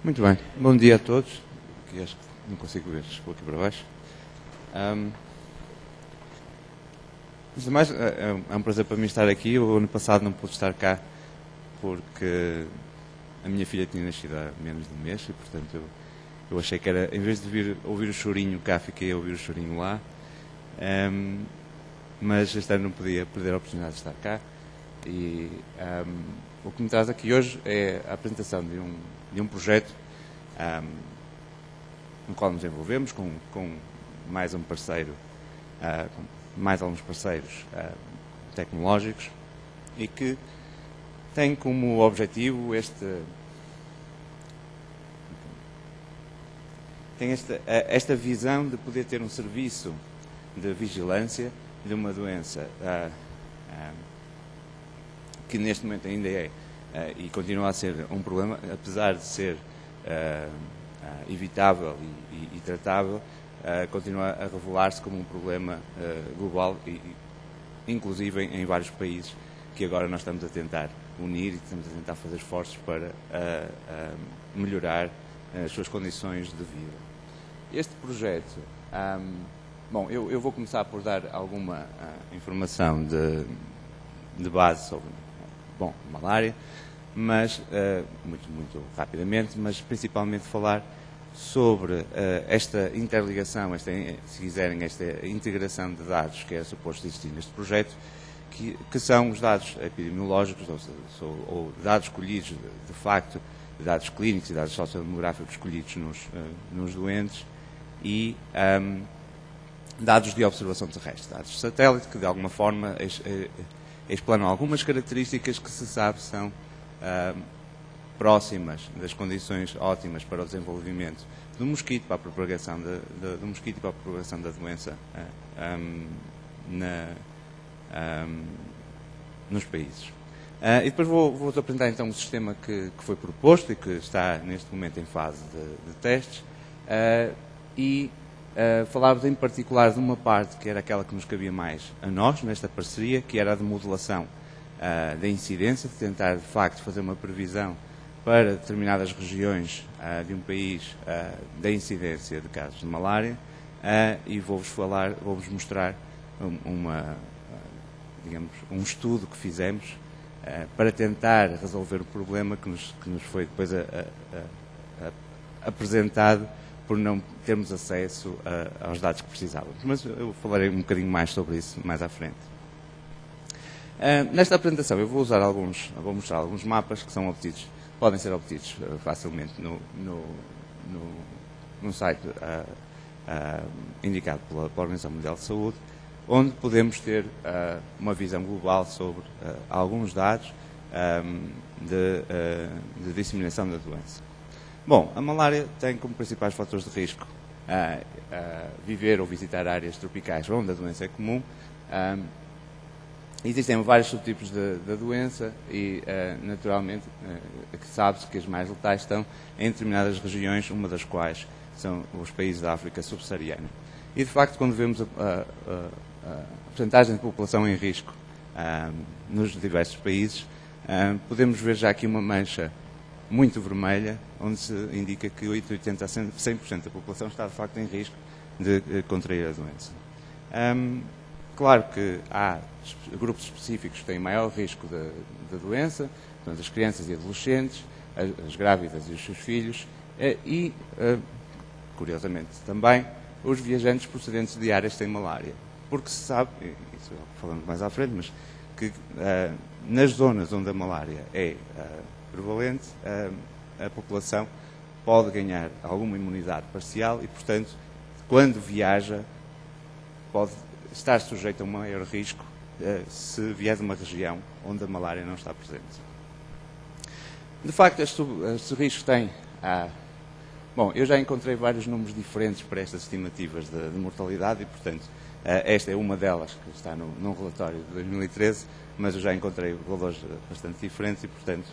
Muito bem. Bom dia a todos. Aqui acho que não consigo ver, vou aqui para baixo. Antes de mais, é um prazer para mim estar aqui. O ano passado não pude estar cá porque a minha filha tinha nascido há menos de um mês e, portanto, eu achei que era, em vez de vir ouvir o chorinho cá, fiquei a ouvir o chorinho lá. Mas este ano não podia perder a oportunidade de estar cá. E o que me traz aqui hoje é a apresentação de um projeto no qual nos envolvemos com mais um parceiro, com mais alguns parceiros tecnológicos e que tem como objetivo esta visão de poder ter um serviço de vigilância de uma doença que neste momento ainda é e continua a ser um problema, apesar de ser evitável e tratável, continua a revelar-se como um problema global e inclusive em vários países que agora nós estamos a tentar unir e estamos a tentar fazer esforços para melhorar as suas condições de vida. Este projeto, bom, eu vou começar por dar alguma informação de base sobre, bom, malária, mas muito rapidamente, mas principalmente falar sobre esta interligação, se quiserem, esta integração de dados que é suposto existir neste projeto, que são os dados epidemiológicos, ou dados colhidos, de facto, dados clínicos e dados sociodemográficos colhidos nos doentes, e dados de observação terrestre, dados de satélite, que de alguma forma explanam algumas características que se sabe são próximas das condições ótimas para o desenvolvimento do mosquito, para a propagação do mosquito e para a propagação da doença nos países. E depois vou-te apresentar então o sistema que foi proposto e que está neste momento em fase de testes e falar-vos em particular de uma parte que era aquela que nos cabia mais a nós, nesta parceria, que era a de modelação da incidência, de tentar de facto fazer uma previsão para determinadas regiões de um país da incidência de casos de malária e vou-vos mostrar um estudo que fizemos para tentar resolver o problema que nos foi depois apresentado por não termos acesso aos dados que precisávamos. Mas eu falarei um bocadinho mais sobre isso mais à frente. Nesta apresentação eu vou mostrar alguns mapas que são obtidos, podem ser obtidos facilmente no site indicado pela Organização Mundial de Saúde, onde podemos ter uma visão global sobre alguns dados de disseminação da doença. Bom, a malária tem como principais fatores de risco viver ou visitar áreas tropicais onde a doença é comum. Existem vários subtipos da doença e, naturalmente, sabe-se que as mais letais estão em determinadas regiões, uma das quais são os países da África subsaariana. E, de facto, quando vemos a percentagem de população em risco nos diversos países, podemos ver já aqui uma mancha muito vermelha, onde se indica que 80 a 100% da população está, de facto, em risco de contrair a doença. Claro que há grupos específicos que têm maior risco da doença, portanto, as crianças e adolescentes, as grávidas e os seus filhos, e, curiosamente também, os viajantes procedentes de áreas que têm malária. Porque se sabe, isso falando mais à frente, mas que nas zonas onde a malária é prevalente, a população pode ganhar alguma imunidade parcial e, portanto, quando viaja, pode estar sujeito a um maior risco se vier de uma região onde a malária não está presente. De facto, este risco tem... Bom, eu já encontrei vários números diferentes para estas estimativas de mortalidade e, portanto, esta é uma delas que está num relatório de 2013, mas eu já encontrei valores bastante diferentes e, portanto,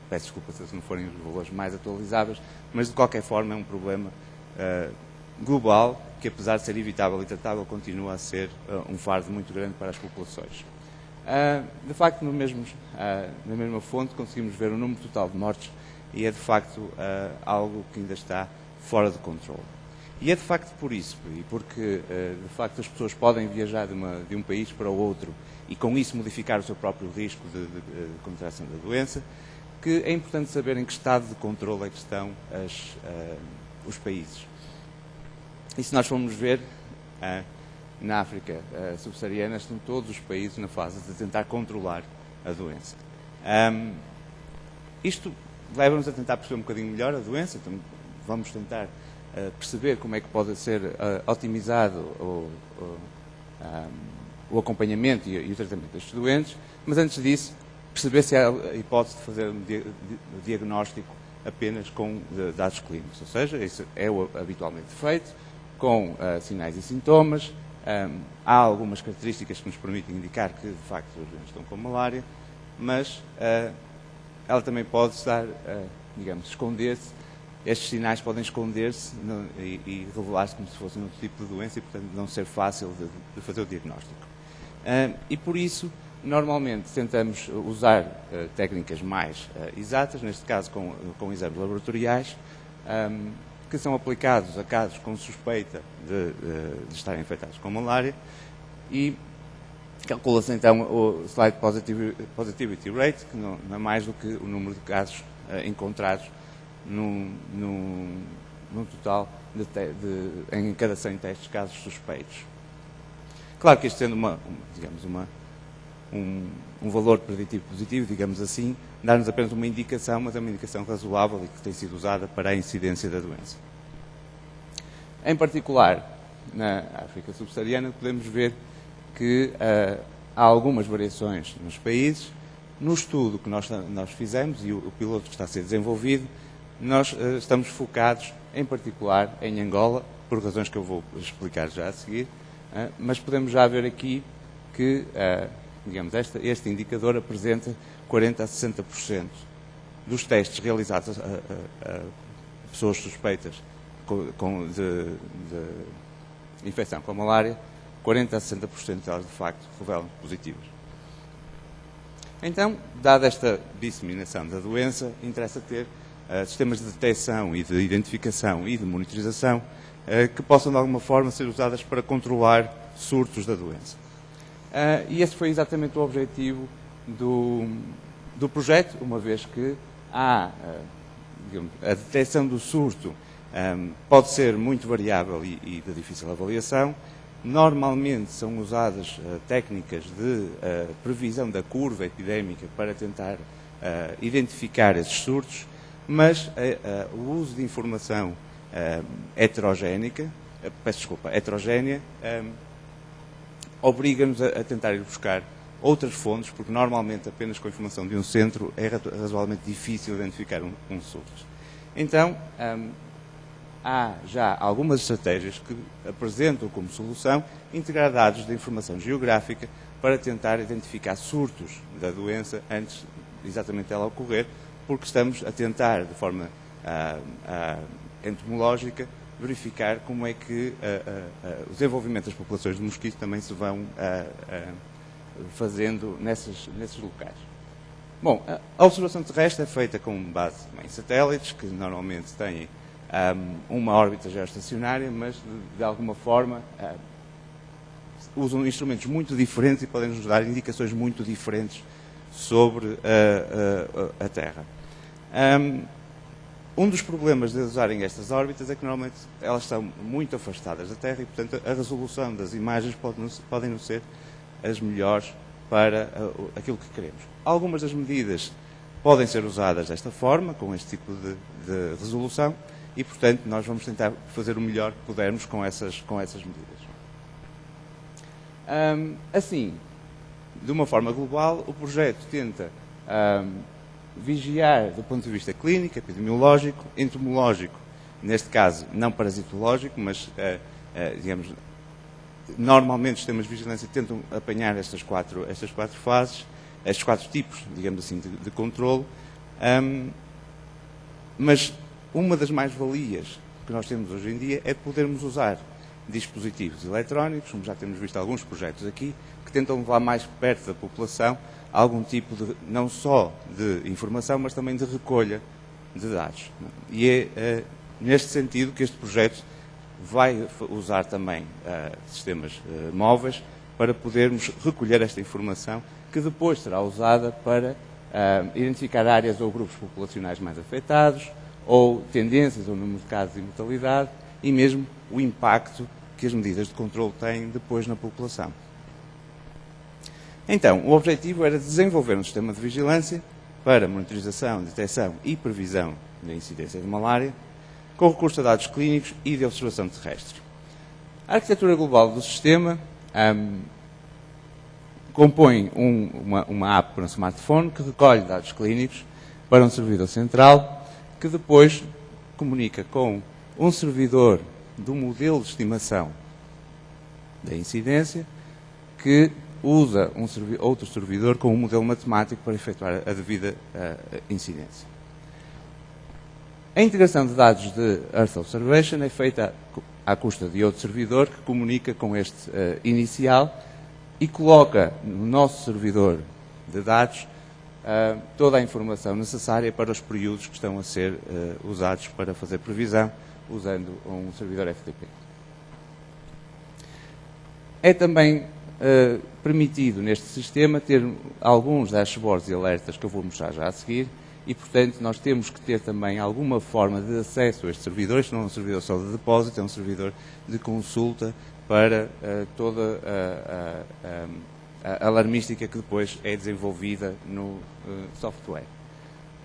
peço desculpa se não forem os valores mais atualizáveis, mas de qualquer forma é um problema global que, apesar de ser evitável e tratável, continua a ser um fardo muito grande para as populações. De facto, na mesma fonte conseguimos ver o número total de mortes e é de facto algo que ainda está fora de controle. E é de facto por isso, e porque de facto as pessoas podem viajar de um país para o outro e com isso modificar o seu próprio risco de contração da doença, que é importante saber em que estado de controle é que estão os países. E se nós formos ver, na África subsaariana estão todos os países na fase de tentar controlar a doença. Isto leva-nos a tentar perceber um bocadinho melhor a doença, então vamos tentar perceber como é que pode ser otimizado o acompanhamento e o tratamento destes doentes, mas antes disso, perceber se há a hipótese de fazer um diagnóstico apenas com dados clínicos, ou seja, isso é o habitualmente feito, com sinais e sintomas. Há algumas características que nos permitem indicar que, de facto, os doentes estão com malária, mas ela também pode estar, digamos, esconder-se. Estes sinais podem esconder-se e revelar-se como se fossem outro tipo de doença e, portanto, não ser fácil de fazer o diagnóstico. E, por isso, normalmente tentamos usar técnicas mais exatas, neste caso com exames laboratoriais, que são aplicados a casos com suspeita de estarem infectados com malária e calcula-se então o Slide Positivity Rate, que não é mais do que o número de casos encontrados num total em cada 100 testes casos suspeitos. Claro que isto sendo um valor preditivo positivo, digamos assim, dá-nos apenas uma indicação, mas é uma indicação razoável e que tem sido usada para a incidência da doença. Em particular, na África subsaariana, podemos ver que há algumas variações nos países, No estudo que nós fizemos, e o piloto que está a ser desenvolvido, nós estamos focados, em particular, em Angola, por razões que eu vou explicar já a seguir, mas podemos já ver aqui que, digamos, este indicador apresenta 40% a 60% dos testes realizados a pessoas suspeitas de infecção com malária, 40% a 60% delas, de facto, revelam positivas. Então, dada esta disseminação da doença, interessa ter sistemas de detecção e de identificação e de monitorização que possam, de alguma forma, ser usadas para controlar surtos da doença. E esse foi exatamente o objetivo do projeto, uma vez que digamos, a detecção do surto pode ser muito variável e de difícil avaliação. Normalmente são usadas técnicas de previsão da curva epidémica para tentar identificar esses surtos, mas o uso de informação heterogénea obriga-nos a tentar ir buscar outras fontes, porque normalmente apenas com a informação de um centro é razoavelmente difícil identificar um surto. Então, há já algumas estratégias que apresentam como solução integrar dados de informação geográfica para tentar identificar surtos da doença antes exatamente dela ocorrer, porque estamos a tentar, de forma entomológica, verificar como é que o desenvolvimento das populações de mosquitos também se vão fazendo nesses locais. Bom, a observação terrestre é feita com base em satélites, que normalmente têm uma órbita geoestacionária, mas de alguma forma usam instrumentos muito diferentes e podem nos dar indicações muito diferentes sobre a Terra. Um dos problemas de usarem estas órbitas é que normalmente elas estão muito afastadas da Terra e, portanto, a resolução das imagens podem não ser as melhores para aquilo que queremos. Algumas das medidas podem ser usadas desta forma, com este tipo de resolução, e, portanto, nós vamos tentar fazer o melhor que pudermos com essas medidas. Assim, de uma forma global, o projeto tenta vigiar do ponto de vista clínico, epidemiológico, entomológico, neste caso não parasitológico, mas, digamos, normalmente os sistemas de vigilância tentam apanhar estas quatro fases, estes 4 tipos, digamos assim, de controle, mas uma das mais-valias que nós temos hoje em dia é podermos usar dispositivos eletrónicos, como já temos visto alguns projetos aqui, que tentam levar mais perto da população algum tipo de, não só de informação, mas também de recolha de dados. E é neste sentido que este projeto vai usar também sistemas móveis para podermos recolher esta informação, que depois será usada para identificar áreas ou grupos populacionais mais afetados, ou tendências ou número de casos de mortalidade, e mesmo o impacto que as medidas de controle têm depois na população. Então, o objetivo era desenvolver um sistema de vigilância para monitorização, detecção e previsão da incidência de malária, com recurso a dados clínicos e de observação terrestre. A arquitetura global do sistema compõe uma app para um smartphone que recolhe dados clínicos para um servidor central, que depois comunica com um servidor do modelo de estimação da incidência, que usa outro servidor com um modelo matemático para efetuar a devida incidência. A integração de dados de Earth Observation é feita à custa de outro servidor que comunica com este inicial e coloca no nosso servidor de dados toda a informação necessária para os períodos que estão a ser usados para fazer previsão, usando um servidor FTP. É também permitido neste sistema ter alguns dashboards e alertas que eu vou mostrar já a seguir, e, portanto, nós temos que ter também alguma forma de acesso a estes servidores. Não é um servidor só de depósito, é um servidor de consulta para toda a alarmística que depois é desenvolvida no software.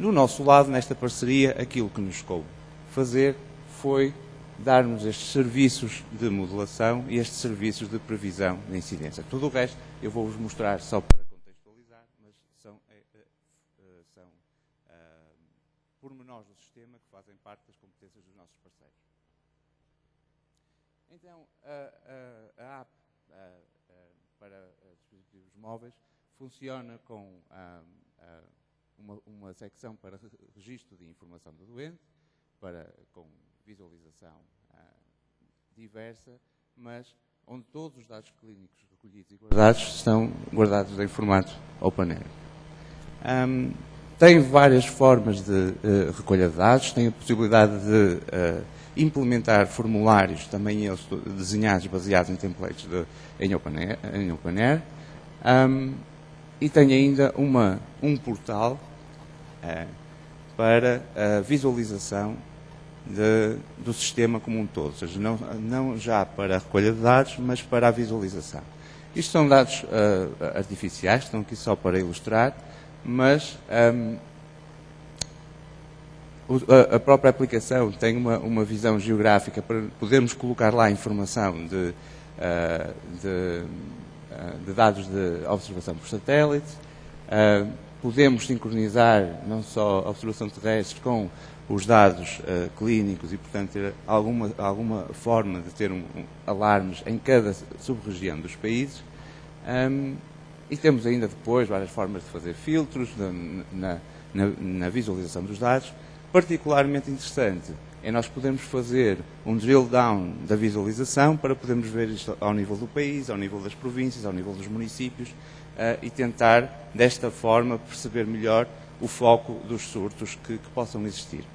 Do nosso lado, nesta parceria, aquilo que nos coube fazer foi dar-nos estes serviços de modelação e estes serviços de previsão de incidência. Tudo o resto eu vou-vos mostrar só para contextualizar, mas parte das competências dos nossos parceiros. Então, a app para dispositivos móveis funciona com uma secção para registro de informação do doente, com visualização diversa, mas onde todos os dados clínicos recolhidos e guardados estão guardados em formato OpenAir. Tem várias formas de recolha de dados, tem a possibilidade de implementar formulários, também eles desenhados, baseados em templates em OpenAir, e tem ainda um portal para a visualização do sistema como um todo, ou seja, não já para a recolha de dados, mas para a visualização. Isto são dados artificiais, estão aqui só para ilustrar, mas a própria aplicação tem uma visão geográfica para podermos colocar lá informação de dados de observação por satélite. Podemos sincronizar não só a observação terrestre com os dados clínicos e, portanto, ter alguma forma de ter alarmes em cada sub-região dos países. E temos ainda depois várias formas de fazer filtros na visualização dos dados. Particularmente interessante é nós podermos fazer um drill down da visualização para podermos ver isto ao nível do país, ao nível das províncias, ao nível dos municípios e tentar, desta forma, perceber melhor o foco dos surtos que possam existir.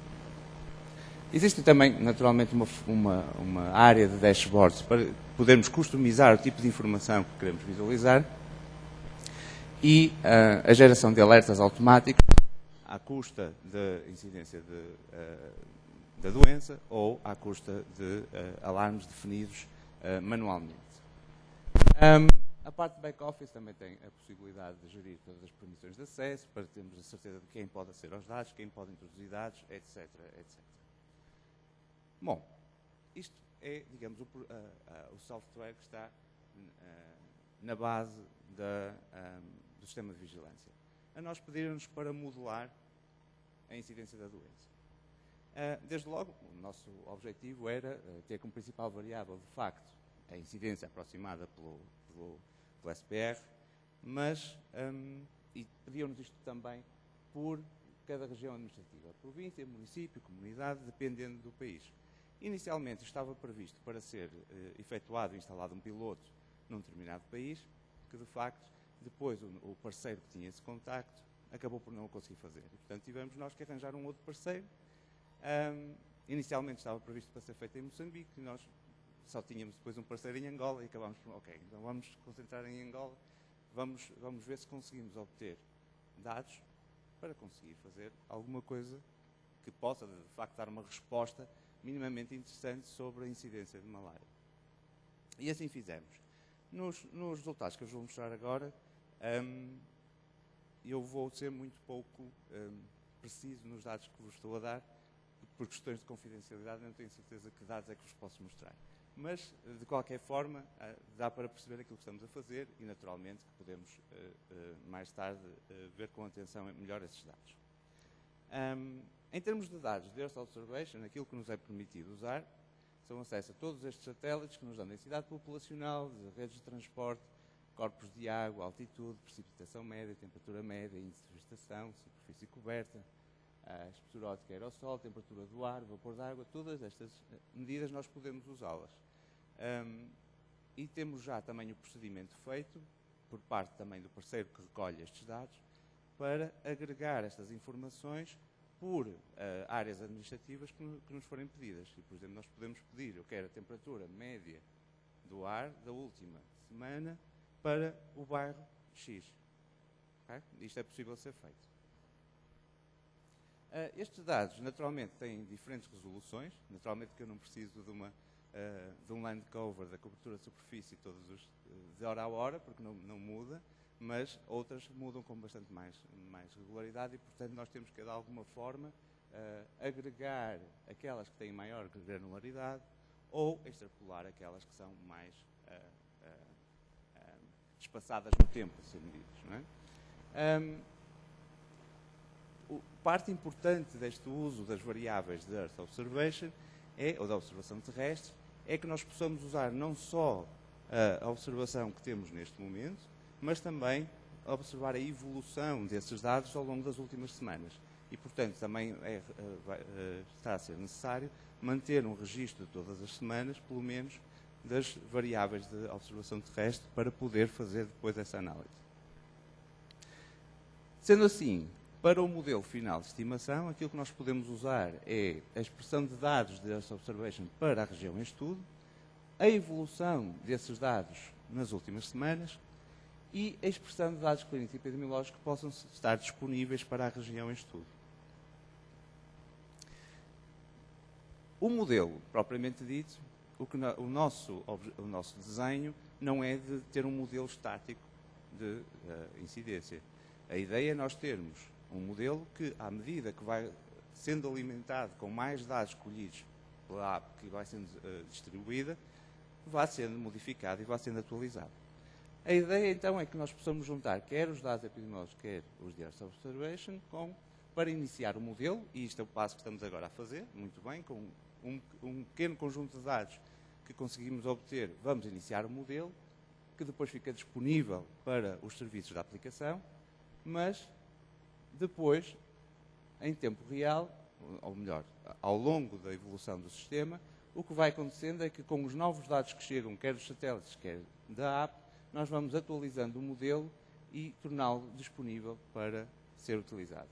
Existe também, naturalmente, uma área de dashboards para podermos customizar o tipo de informação que queremos visualizar e a geração de alertas automáticos à custa da incidência da doença ou à custa de alarmes definidos manualmente. A parte de back-office também tem a possibilidade de gerir todas as permissões de acesso, para termos a certeza de quem pode aceder aos dados, quem pode introduzir dados, etc. etc. Bom, isto é, digamos, o software que está na base do sistema de vigilância. A nós pediram-nos para modelar a incidência da doença. Desde logo, o nosso objetivo era ter como principal variável, de facto, a incidência aproximada pelo SPR, mas e pediam-nos isto também por cada região administrativa, província, município, comunidade, dependendo do país. Inicialmente estava previsto para ser efetuado e instalado um piloto num determinado país, que de facto, depois o parceiro que tinha esse contacto acabou por não o conseguir fazer. E, portanto, tivemos nós que arranjar um outro parceiro. Inicialmente estava previsto para ser feito em Moçambique, e nós só tínhamos depois um parceiro em Angola e acabámos por, ok, então vamos concentrar em Angola, vamos ver se conseguimos obter dados para conseguir fazer alguma coisa que possa, de facto, dar uma resposta minimamente interessante sobre a incidência de malária. E assim fizemos. Nos resultados que eu vos vou mostrar agora, eu vou ser muito pouco preciso nos dados que vos estou a dar, por questões de confidencialidade, não tenho certeza que dados é que vos posso mostrar. Mas, de qualquer forma, dá para perceber aquilo que estamos a fazer e, naturalmente, que podemos, mais tarde, ver com atenção melhor esses dados. Em termos de dados de Earth Observation, aquilo que nos é permitido usar são acesso a todos estes satélites que nos dão densidade populacional, de redes de transporte, corpos de água, altitude, precipitação média, temperatura média, índice de vegetação, superfície coberta, a espessura óptica aerossol, temperatura do ar, vapor de água, todas estas medidas nós podemos usá-las. E temos já também o procedimento feito, por parte também do parceiro que recolhe estes dados, para agregar estas informações por áreas administrativas que nos forem pedidas. E, por exemplo, nós podemos pedir, eu quero a temperatura média do ar da última semana para o bairro X. Okay? Isto é possível ser feito. Estes dados, naturalmente, têm diferentes resoluções. Naturalmente que eu não preciso de um land cover da cobertura de superfície de hora a hora, porque não muda, mas outras mudam com bastante mais regularidade e, portanto, nós temos que, de alguma forma, agregar aquelas que têm maior granularidade ou extrapolar aquelas que são mais espaçadas no tempo a ser medidas. Não é? Parte importante deste uso das variáveis de Earth Observation, ou da observação terrestre, é que nós possamos usar não só a observação que temos neste momento, mas também observar a evolução desses dados ao longo das últimas semanas. E, portanto, também está a ser necessário manter um registro de todas as semanas, pelo menos, das variáveis de observação terrestre, para poder fazer depois essa análise. Sendo assim, para o modelo final de estimação, aquilo que nós podemos usar é a expressão de dados de Earth Observation para a região em estudo, a evolução desses dados nas últimas semanas e a expressão de dados clínicos e epidemiológicos que possam estar disponíveis para a região em estudo. O modelo, propriamente dito, o nosso desenho não é de ter um modelo estático de incidência. A ideia é nós termos um modelo que, à medida que vai sendo alimentado com mais dados colhidos pela app que vai sendo distribuída, vá sendo modificado e vá sendo atualizado. A ideia, então, é que nós possamos juntar quer os dados epidemiológicos, quer os de Earth Observation, para iniciar o modelo, e isto é o passo que estamos agora a fazer, muito bem, com um pequeno conjunto de dados que conseguimos obter, vamos iniciar o modelo, que depois fica disponível para os serviços da aplicação, mas depois, em tempo real, ou melhor, ao longo da evolução do sistema, o que vai acontecendo é que com os novos dados que chegam, quer dos satélites, quer da app, nós vamos atualizando o modelo e torná-lo disponível para ser utilizado.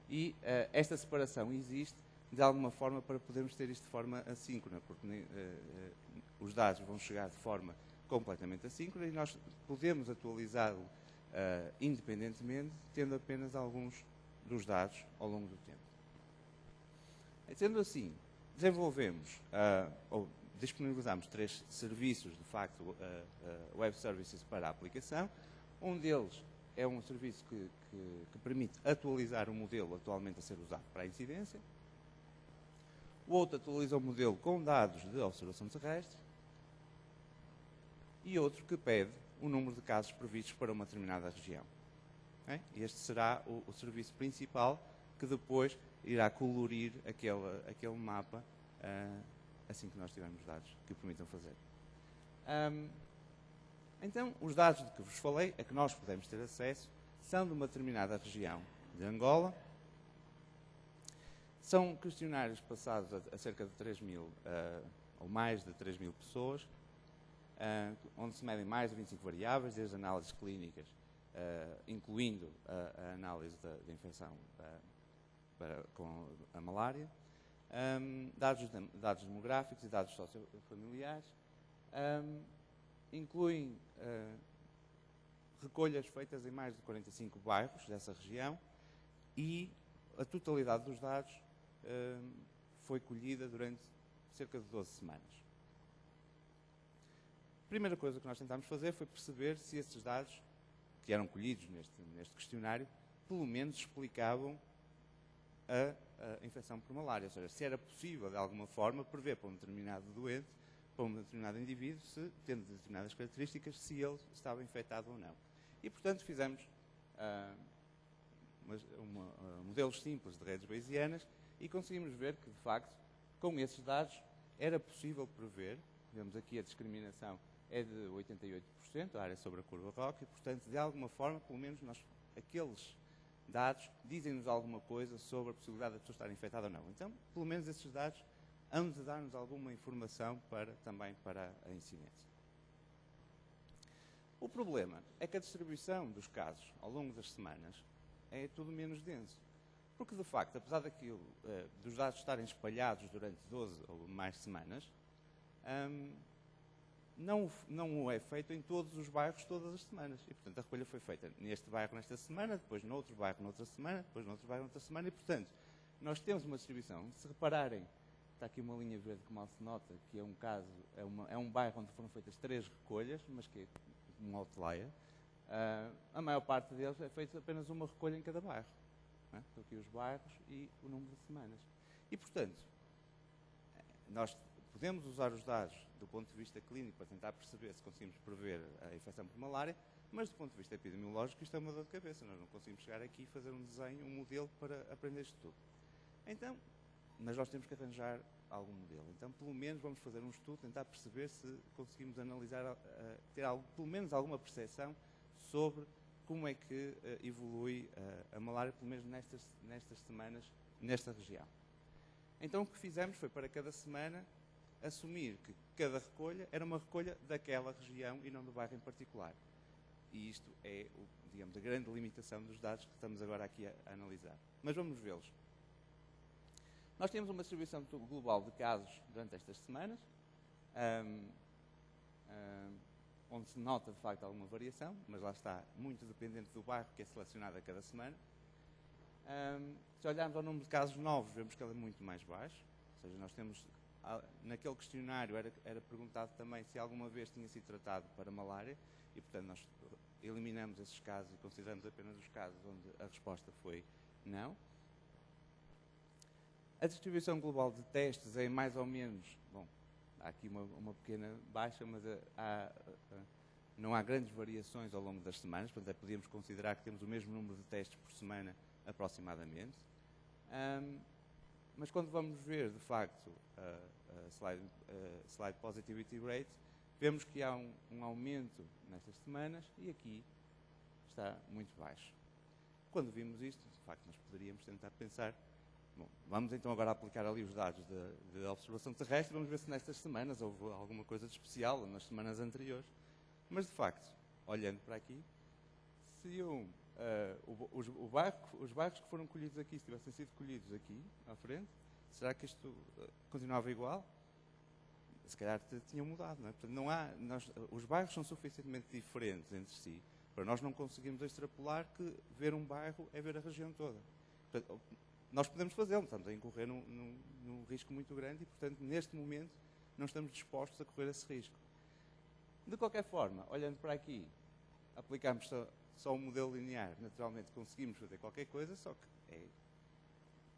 E esta separação existe, de alguma forma, para podermos ter isto de forma assíncrona, porque os dados vão chegar de forma completamente assíncrona e nós podemos atualizá-lo independentemente, tendo apenas alguns dos dados ao longo do tempo. Sendo assim, desenvolvemos ou disponibilizamos 3 serviços, de facto, web services para a aplicação. Um deles é um serviço que permite atualizar o modelo atualmente a ser usado para a incidência. O outro atualiza o modelo com dados de observação terrestre. E outro que pede o número de casos previstos para uma determinada região. Este será o serviço principal que depois irá colorir aquele mapa assim que nós tivermos dados que o permitam fazer. Então, os dados de que vos falei, a que nós podemos ter acesso, são de uma determinada região de Angola. São questionários passados a cerca de 3.000 ou mais de 3.000 pessoas, onde se medem mais de 25 variáveis, desde análises clínicas, incluindo a análise da infecção com a malária, dados demográficos e dados sociofamiliares, incluem recolhas feitas em mais de 45 bairros dessa região e a totalidade dos dados foi colhida durante cerca de 12 semanas. A primeira coisa que nós tentámos fazer foi perceber se esses dados, que eram colhidos neste questionário, pelo menos explicavam a infecção por malária. Ou seja, se era possível, de alguma forma, prever para um determinado doente, para um determinado indivíduo, se, tendo determinadas características, se ele estava infectado ou não. E, portanto, fizemos modelos simples de redes bayesianas e conseguimos ver que, de facto, com esses dados, era possível prever. Vemos aqui a discriminação é de 88%, a área sobre a curva ROC, e, portanto, de alguma forma, pelo menos aqueles dados dizem-nos alguma coisa sobre a possibilidade da pessoa estar infectada ou não. Então, pelo menos esses dados hão de dar-nos alguma informação também para a incidência. O problema é que a distribuição dos casos ao longo das semanas é tudo menos denso. Porque, de facto, apesar dos dados estarem espalhados durante 12 ou mais semanas, não é feito em todos os bairros todas as semanas. E, portanto, a recolha foi feita neste bairro nesta semana, depois noutro bairro noutra semana, depois noutro bairro noutra semana. E, portanto, nós temos uma distribuição. Se repararem, está aqui uma linha verde que mal se nota, que é um caso, é um bairro onde foram feitas 3 recolhas, mas que é um outlier. A maior parte deles é feita apenas uma recolha em cada bairro. Estão aqui os bairros e o número de semanas. E, portanto, nós podemos usar os dados do ponto de vista clínico para tentar perceber se conseguimos prever a infecção por malária, mas do ponto de vista epidemiológico isto é uma dor de cabeça. Nós não conseguimos chegar aqui e fazer um desenho, um modelo para aprender isto tudo. Então, mas nós temos que arranjar algum modelo. Então, pelo menos vamos fazer um estudo, tentar perceber se conseguimos analisar, ter pelo menos alguma percepção sobre como é que evolui a malária, pelo menos nestas semanas, nesta região. Então o que fizemos foi, para cada semana, assumir que cada recolha era uma recolha daquela região e não do bairro em particular. E isto é, digamos, a grande limitação dos dados que estamos agora aqui a analisar. Mas vamos vê-los. Nós temos uma distribuição global de casos durante estas semanas, onde se nota, de facto, alguma variação, mas lá está, muito dependente do bairro que é selecionado a cada semana. Se olharmos ao número de casos novos, vemos que ele é muito mais baixo. Ou seja, nós temos, naquele questionário, era perguntado também se alguma vez tinha sido tratado para malária, e, portanto, nós eliminamos esses casos e consideramos apenas os casos onde a resposta foi não. A distribuição global de testes é mais ou menos, bom, há aqui uma pequena baixa, mas não há grandes variações ao longo das semanas, portanto, podíamos considerar que temos o mesmo número de testes por semana, aproximadamente. Mas quando vamos ver, de facto, a slide positivity rate, vemos que há um aumento nestas semanas e aqui está muito baixo. Quando vimos isto, de facto, nós poderíamos tentar pensar, bom, vamos então agora aplicar ali os dados de observação terrestre, vamos ver se nestas semanas houve alguma coisa de especial, ou nas semanas anteriores. Mas, de facto, olhando para aqui, se os bairros que foram colhidos aqui, se tivessem sido colhidos aqui, à frente, será que isto continuava igual? Se calhar tinham mudado, não é? Portanto, os bairros são suficientemente diferentes entre si para nós não conseguirmos extrapolar que ver um bairro é ver a região toda. Portanto, nós podemos fazê-lo, estamos a incorrer num risco muito grande e, portanto, neste momento, não estamos dispostos a correr esse risco. De qualquer forma, olhando para aqui, aplicamos só um modelo linear, naturalmente conseguimos fazer qualquer coisa, só que é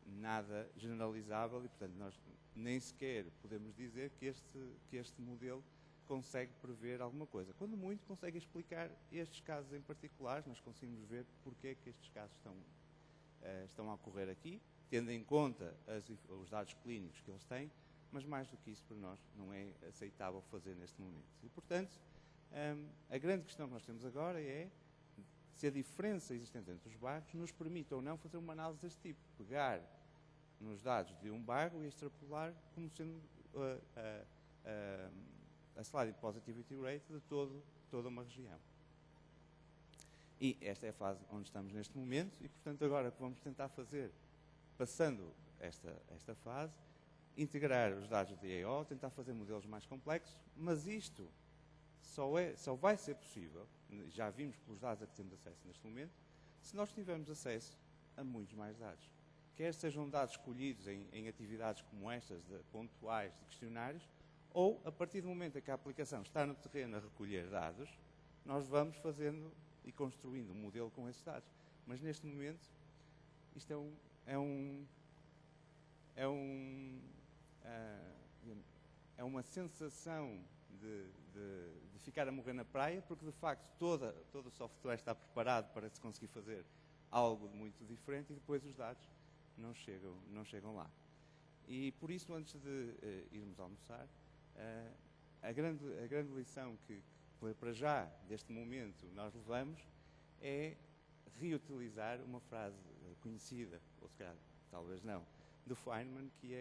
nada generalizável e, portanto, nós nem sequer podemos dizer que este modelo consegue prever alguma coisa. Quando muito, consegue explicar estes casos em particular, nós conseguimos ver porque é que estes casos estão a ocorrer aqui, tendo em conta os dados clínicos que eles têm, mas mais do que isso para nós não é aceitável fazer neste momento. E, portanto, a grande questão que nós temos agora é se a diferença existente entre os bairros nos permite ou não fazer uma análise deste tipo, pegar nos dados de um bairro e extrapolar como sendo a slide positivity rate de toda uma região. E esta é a fase onde estamos neste momento e, portanto, agora o que vamos tentar fazer, passando esta fase, integrar os dados de EO, tentar fazer modelos mais complexos, mas isto só vai ser possível, já vimos pelos dados a que temos acesso neste momento, se nós tivermos acesso a muitos mais dados. Quer sejam dados escolhidos em atividades como estas, pontuais, de questionários, ou a partir do momento em que a aplicação está no terreno a recolher dados, nós vamos fazendo e construindo um modelo com esses dados. Mas neste momento, isto é uma sensação de ficar a morrer na praia, porque de facto todo o software está preparado para se conseguir fazer algo muito diferente e depois os dados não chegam lá. E por isso, antes de irmos almoçar, a grande lição que para já, deste momento, nós levamos é reutilizar uma frase conhecida, ou se calhar, talvez não, do Feynman, que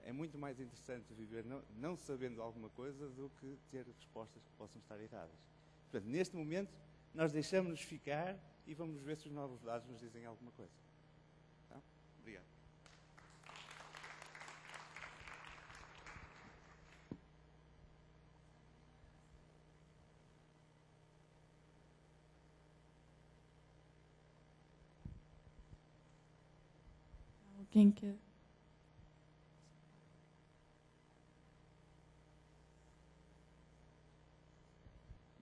é muito mais interessante viver não sabendo alguma coisa do que ter respostas que possam estar erradas. Portanto, neste momento, nós deixamos-nos ficar e vamos ver se os novos dados nos dizem alguma coisa. Tá? Obrigado. Alguém quer?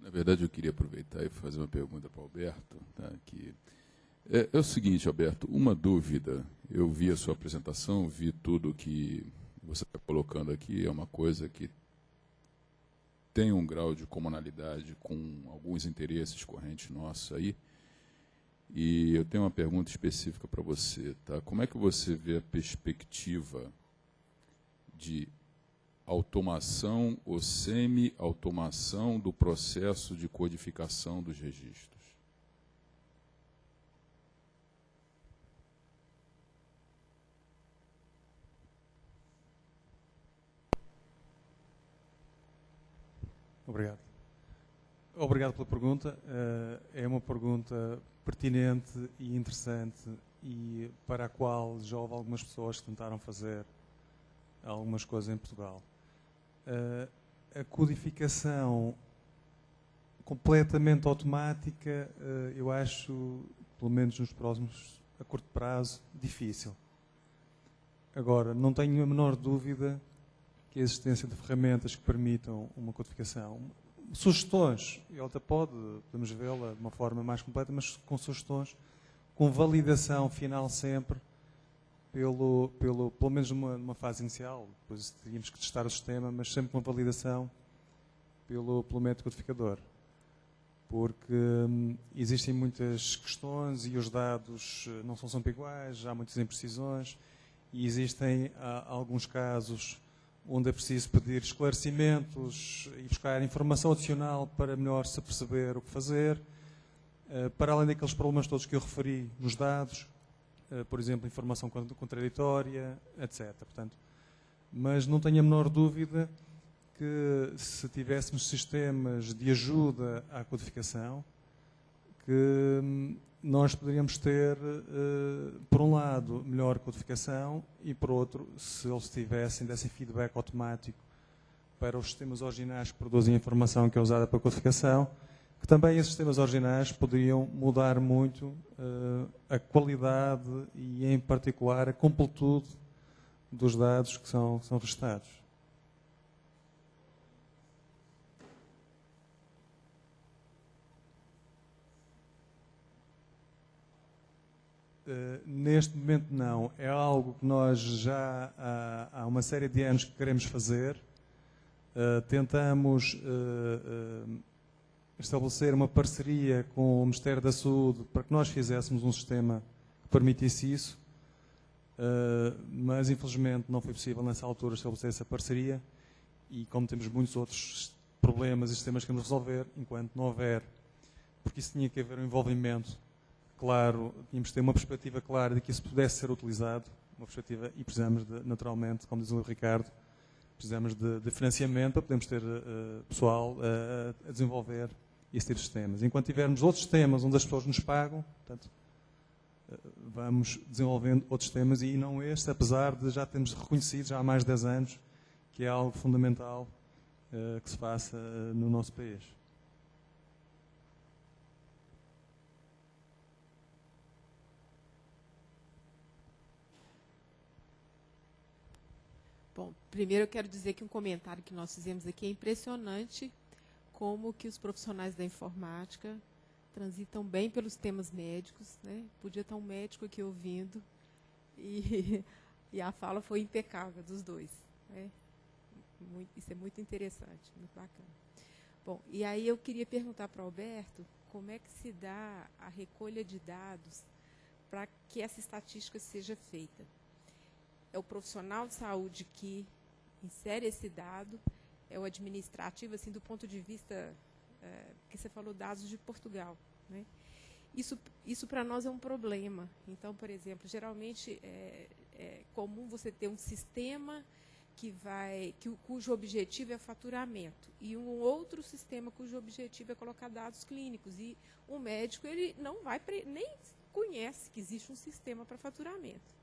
Na verdade, eu queria aproveitar e fazer uma pergunta para o Alberto. Tá, que é o seguinte, Alberto, uma dúvida. Eu vi a sua apresentação, vi tudo que você está colocando aqui é uma coisa que tem um grau de comunalidade com alguns interesses correntes nossos aí. E eu tenho uma pergunta específica para você, tá? Como é que você vê a perspectiva de automação ou semi-automação do processo de codificação dos registros? Obrigado. Obrigado pela pergunta. É uma pergunta pertinente e interessante e para a qual já houve algumas pessoas que tentaram fazer algumas coisas em Portugal. A codificação completamente automática, eu acho, pelo menos nos próximos, a curto prazo, difícil. Agora, não tenho a menor dúvida que a existência de ferramentas que permitam uma codificação, sugestões, e ela até podemos vê-la de uma forma mais completa, mas com sugestões, com validação final sempre, pelo menos numa fase inicial, depois teríamos que testar o sistema, mas sempre com uma validação pelo método codificador. Porque existem muitas questões e os dados não são sempre iguais, há muitas imprecisões, e existem alguns casos onde é preciso pedir esclarecimentos e buscar informação adicional para melhor se perceber o que fazer, para além daqueles problemas todos que eu referi nos dados, por exemplo, informação contraditória, etc. Portanto, mas não tenho a menor dúvida que se tivéssemos sistemas de ajuda à codificação, que nós poderíamos ter, por um lado, melhor codificação e, por outro, se eles dessem feedback automático para os sistemas originais que produzem a informação que é usada para a codificação, que também esses sistemas originais poderiam mudar muito a qualidade e, em particular, a completude dos dados que são registados. Neste momento não. É algo que nós já há uma série de anos que queremos fazer. Tentamos estabelecer uma parceria com o Ministério da Saúde para que nós fizéssemos um sistema que permitisse isso, mas infelizmente não foi possível nessa altura estabelecer essa parceria e como temos muitos outros problemas e sistemas que temos de resolver, enquanto não houver, porque isso tinha que haver um envolvimento claro, tínhamos de ter uma perspectiva clara de que isso pudesse ser utilizado, uma perspectiva, e precisamos, naturalmente, como diz o Ricardo, precisamos de financiamento para podermos ter pessoal a desenvolver esse tipo de sistemas. Enquanto tivermos outros sistemas onde as pessoas nos pagam, portanto, vamos desenvolvendo outros sistemas e não este, apesar de já termos reconhecido já há mais de 10 anos que é algo fundamental que se faça no nosso país. Bom, primeiro eu quero dizer que um comentário que nós fizemos aqui é impressionante como que os profissionais da informática transitam bem pelos temas médicos, né? Podia estar um médico aqui ouvindo e a fala foi impecável dos dois, né? Isso é muito interessante, muito bacana. Bom, e aí eu queria perguntar para o Alberto como é que se dá a recolha de dados para que essa estatística seja feita. É o profissional de saúde que insere esse dado, é o administrativo, assim, do ponto de vista, que você falou, dados de Portugal, né? Isso para nós é um problema. Então, por exemplo, geralmente é comum você ter um sistema cujo objetivo é faturamento e um outro sistema cujo objetivo é colocar dados clínicos. E o médico ele não vai nem conhece que existe um sistema para faturamento.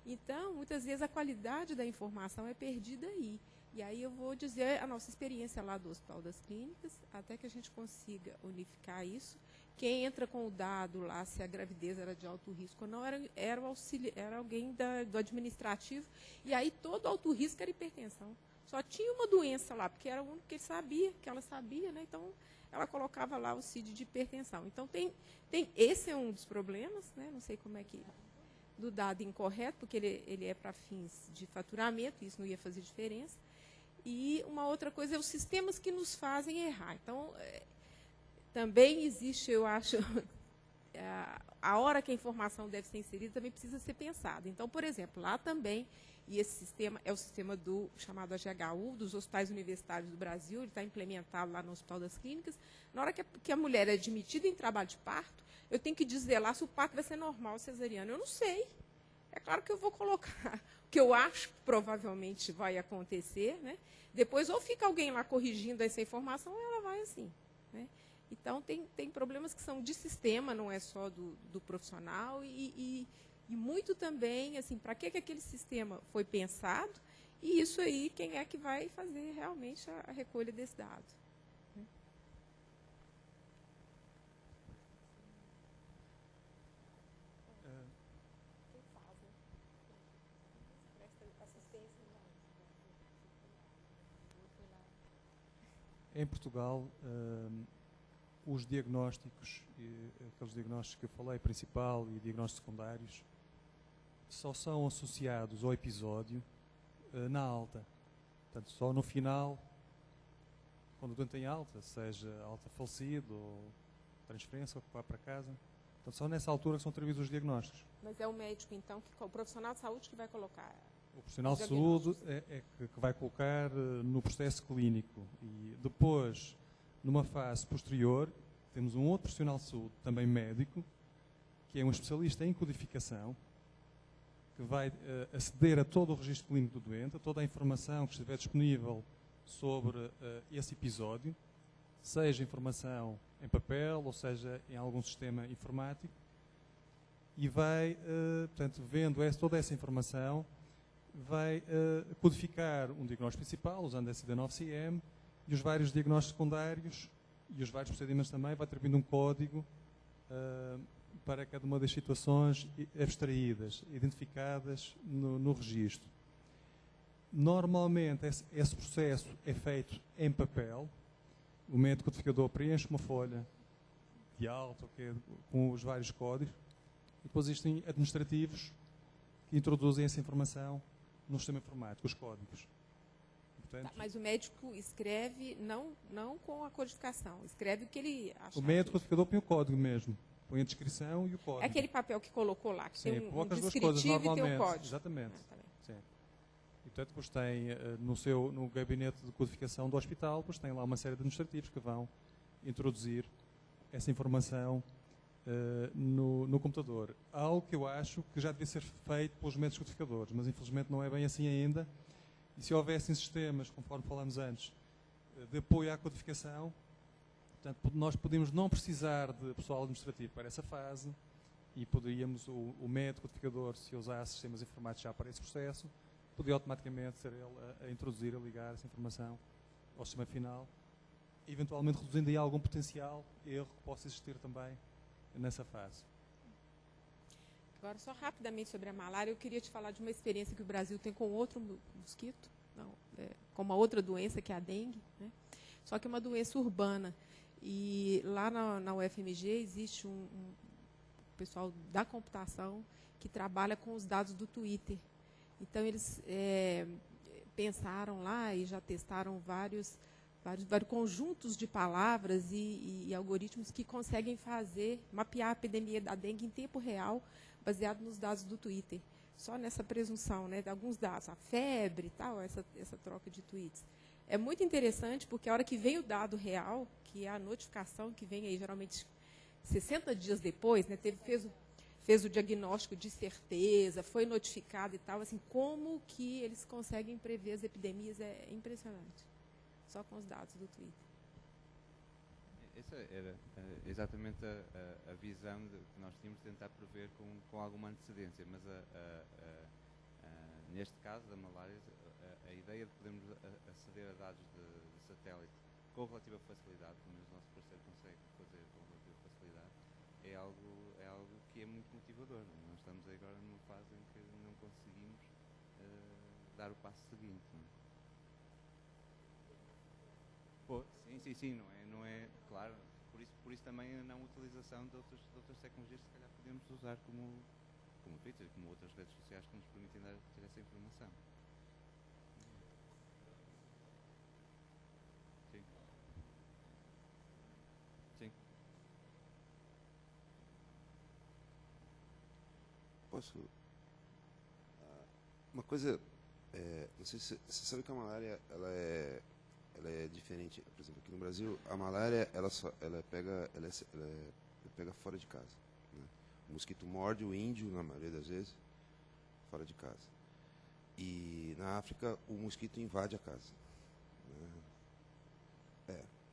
Então, muitas vezes a qualidade da informação é perdida aí. E aí eu vou dizer a nossa experiência lá do Hospital das Clínicas, até que a gente consiga unificar isso. Quem entra com o dado lá, se a gravidez era de alto risco ou não, era alguém do administrativo, e aí todo alto risco era hipertensão. Só tinha uma doença lá, porque era o único que ela sabia, né? Então, ela colocava lá o CID de hipertensão. Então, esse é um dos problemas, né? Não sei como é que do dado incorreto, porque ele é para fins de faturamento, isso não ia fazer diferença. E uma outra coisa é os sistemas que nos fazem errar. Então, também existe, eu acho, a hora que a informação deve ser inserida também precisa ser pensada. Então, por exemplo, lá também, e esse sistema é o sistema chamado AGHU, dos hospitais universitários do Brasil, ele está implementado lá no Hospital das Clínicas. Na hora que a mulher é admitida em trabalho de parto, eu tenho que dizer lá se o parto vai ser normal ou cesariano. Eu não sei. É claro que eu vou colocar o que eu acho que provavelmente vai acontecer, né? Depois, ou fica alguém lá corrigindo essa informação, ou ela vai assim, né? Então, tem problemas que são de sistema, não é só do profissional, e muito também, assim, para que aquele sistema foi pensado, e isso aí, quem é que vai fazer realmente a recolha desse dado. Em Portugal, os diagnósticos, aqueles diagnósticos que eu falei, principal e diagnósticos secundários, só são associados ao episódio na alta. Portanto, só no final, quando o doente tem alta, seja alta falecido ou transferência ou vá para casa, portanto, só nessa altura que são atribuídos os diagnósticos. Mas é o médico, então, o profissional de saúde que vai colocar. O profissional de saúde é que vai colocar no processo clínico. E depois, numa fase posterior, temos um outro profissional de saúde, também médico, que é um especialista em codificação, que vai aceder a todo o registro clínico do doente, a toda a informação que estiver disponível sobre esse episódio, seja informação em papel ou seja em algum sistema informático, e vai, portanto, vendo toda essa informação, vai codificar um diagnóstico principal, usando SD9CM, e os vários diagnósticos secundários e os vários procedimentos também, vai atribuindo um código para cada uma das situações abstraídas, identificadas no registro. Normalmente, esse processo é feito em papel. O médico codificador preenche uma folha de alta com os vários códigos, e depois existem administrativos que introduzem essa informação no sistema informático, os códigos. Portanto, mas o médico escreve não com a codificação, escreve o que ele acha. O médico codificador põe o código mesmo, põe a descrição e o código. É aquele papel que colocou lá, que sim, tem um descritivo coisas, e tem um código. Exatamente. Tá bem. Sim. E, portanto, depois tem no gabinete de codificação do hospital, depois tem lá uma série de administrativos que vão introduzir essa informação no computador. Algo que eu acho que já devia ser feito pelos médicos codificadores, mas infelizmente não é bem assim ainda. E se houvessem sistemas, conforme falamos antes, de apoio à codificação, portanto, nós podíamos não precisar de pessoal administrativo para essa fase, e poderíamos, o médico codificador, se usasse sistemas informáticos já para esse processo, podia automaticamente ser ele a introduzir, a ligar essa informação ao sistema final, eventualmente reduzindo aí algum potencial erro que possa existir também nessa fase. Agora, só rapidamente sobre a malária, eu queria te falar de uma experiência que o Brasil tem com outro mosquito, com uma outra doença, que é a dengue, né? Só que é uma doença urbana. E lá na UFMG existe um pessoal da computação que trabalha com os dados do Twitter. Então, eles pensaram lá e já testaram vários conjuntos de palavras e algoritmos que conseguem mapear a epidemia da dengue em tempo real, baseado nos dados do Twitter. Só nessa presunção, né, de alguns dados, a febre e tal, essa troca de tweets. É muito interessante, porque a hora que vem o dado real, que é a notificação, que vem aí geralmente 60 dias depois, né, fez o diagnóstico de certeza, foi notificado e tal, assim, como que eles conseguem prever as epidemias é impressionante. Só com os dados do Twitter. Essa era exatamente a visão que nós tínhamos de tentar prever com alguma antecedência, mas neste caso da malária, a ideia de podermos aceder a dados de satélite com relativa facilidade, como o nosso parceiro consegue fazer com relativa facilidade, é algo que é muito motivador. Nós estamos agora numa fase em que não conseguimos dar o passo seguinte. Não é? Pô, sim, não é claro. Por isso também a não utilização de outras tecnologias, se calhar podemos usar como o Twitter e como outras redes sociais que nos permitem ter essa informação. Sim. Sim. Posso? Uma coisa, não sei se você sabe que a malária ela é diferente. Por exemplo, aqui no Brasil, a malária ela pega fora de casa. Né? O mosquito morde o índio, na maioria das vezes, fora de casa. E na África, o mosquito invade a casa.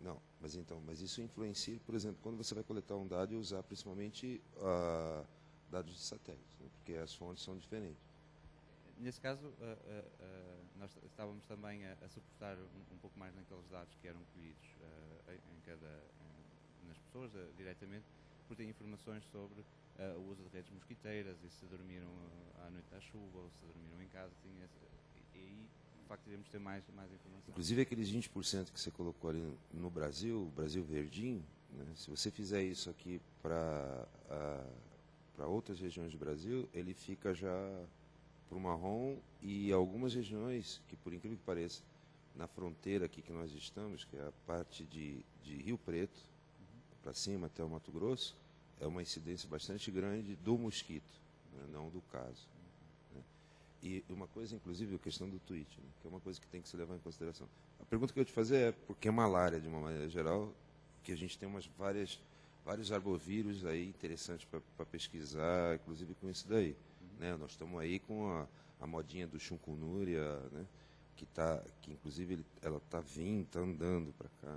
Né? Mas isso influencia, por exemplo, quando você vai coletar um dado e usar principalmente dados de satélite, né? Porque as fontes são diferentes. Nesse caso, nós estávamos também a suportar um pouco mais naqueles dados que eram colhidos nas pessoas, diretamente, por ter informações sobre o uso de redes mosquiteiras e se dormiram à noite à chuva ou se dormiram em casa. E aí, de facto, iremos ter mais informação. Inclusive, aqueles 20% que você colocou ali no Brasil, o Brasil verdinho, né? Se você fizer isso aqui para outras regiões do Brasil, ele fica já para o marrom, e algumas regiões que, por incrível que pareça, na fronteira aqui que nós estamos, que é a parte de Rio Preto, para cima até o Mato Grosso, é uma incidência bastante grande do mosquito, né, não do caso. Né. E uma coisa, inclusive, a questão do tweet, né, que é uma coisa que tem que se levar em consideração. A pergunta que eu te fazer é por que malária, de uma maneira geral, que a gente tem vários arbovírus aí interessantes para pesquisar, inclusive com isso daí. Né? Nós estamos aí com a modinha do chikungunya, né? que inclusive ela está andando para cá.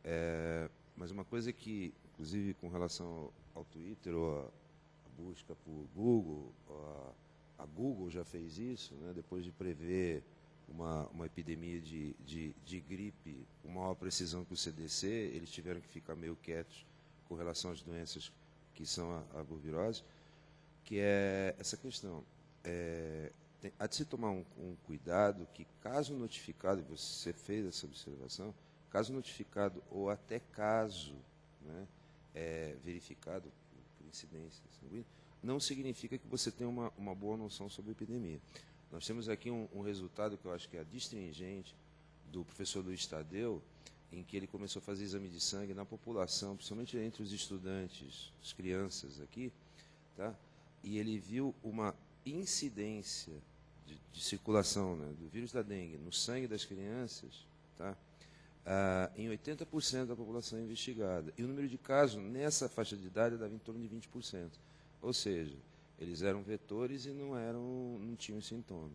Né? Mas uma coisa que, inclusive com relação ao Twitter, ou a busca por Google, a Google já fez isso, né? Depois de prever uma epidemia de gripe com maior precisão que o CDC, eles tiveram que ficar meio quietos com relação às doenças que são a arbovirose, que é essa questão. Há de se tomar um cuidado que, caso notificado, e você fez essa observação, caso notificado ou até caso, né, verificado por incidência sanguínea, não significa que você tenha uma boa noção sobre a epidemia. Nós temos aqui um resultado que eu acho que é adstringente, do professor Luiz Tadeu, em que ele começou a fazer exame de sangue na população, principalmente entre os estudantes, as crianças aqui, tá? E ele viu uma incidência de circulação, né, do vírus da dengue no sangue das crianças, tá? Em 80% da população investigada. E o número de casos nessa faixa de idade dava em torno de 20%. Ou seja, eles eram vetores e não tinham sintomas.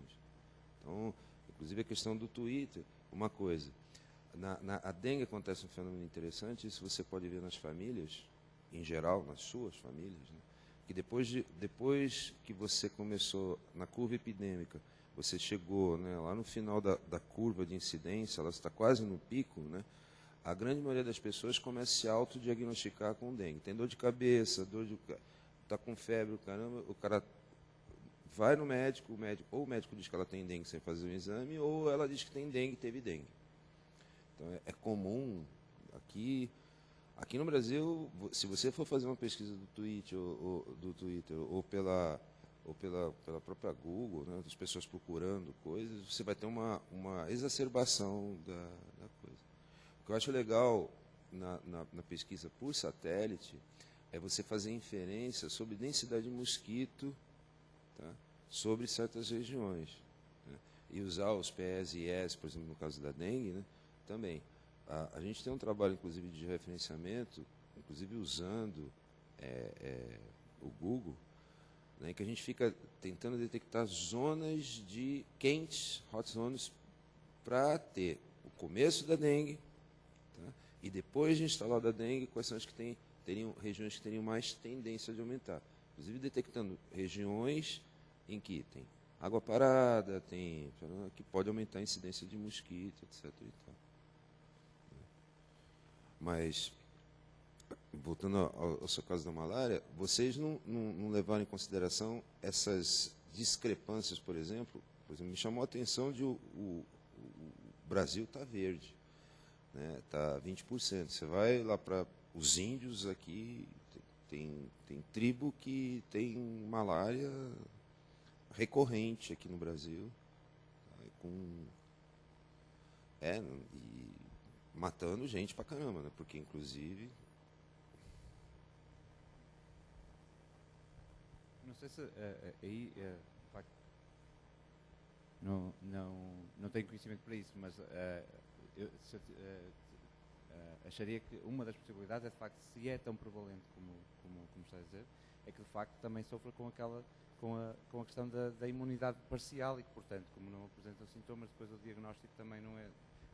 Então, inclusive a questão do Twitter, uma coisa, a dengue acontece um fenômeno interessante, isso você pode ver nas famílias, em geral, nas suas famílias, né? Que depois que você começou na curva epidêmica, você chegou, né, lá no final da curva de incidência, ela está quase no pico, né, a grande maioria das pessoas começa a se autodiagnosticar com dengue. Tem dor de cabeça, está com febre, caramba, o cara vai no médico, ou o médico diz que ela tem dengue sem fazer um exame, ou ela diz que tem dengue e teve dengue. Então é comum aqui no Brasil, se você for fazer uma pesquisa do Twitter ou pela própria Google, né, das pessoas procurando coisas, você vai ter uma exacerbação da coisa. O que eu acho legal na pesquisa por satélite é você fazer inferência sobre densidade de mosquito, tá, sobre certas regiões. Né, e usar os PS e ES, por exemplo, no caso da dengue, né, também. A gente tem um trabalho, inclusive, de referenciamento, inclusive usando o Google, né, que a gente fica tentando detectar zonas de quentes, hot zones, para ter o começo da dengue, tá, e depois de instalar da dengue, quais são as que teriam regiões que teriam mais tendência de aumentar. Inclusive detectando regiões em que tem água parada, que pode aumentar a incidência de mosquito, etc. E tal. Mas, voltando ao seu caso da malária, vocês não levaram em consideração essas discrepâncias, por exemplo, me chamou a atenção de o Brasil está verde, né, está 20%. Você vai lá para os índios aqui, Tem tribo que tem malária recorrente aqui no Brasil, e matando gente pra caramba, né? Porque inclusive não sei se aí de facto, não tenho conhecimento para isso, mas acharia que uma das possibilidades é de facto, se é tão prevalente como está a dizer, é que de facto também sofra com a questão da imunidade parcial e que, portanto, como não apresentam sintomas, depois o diagnóstico também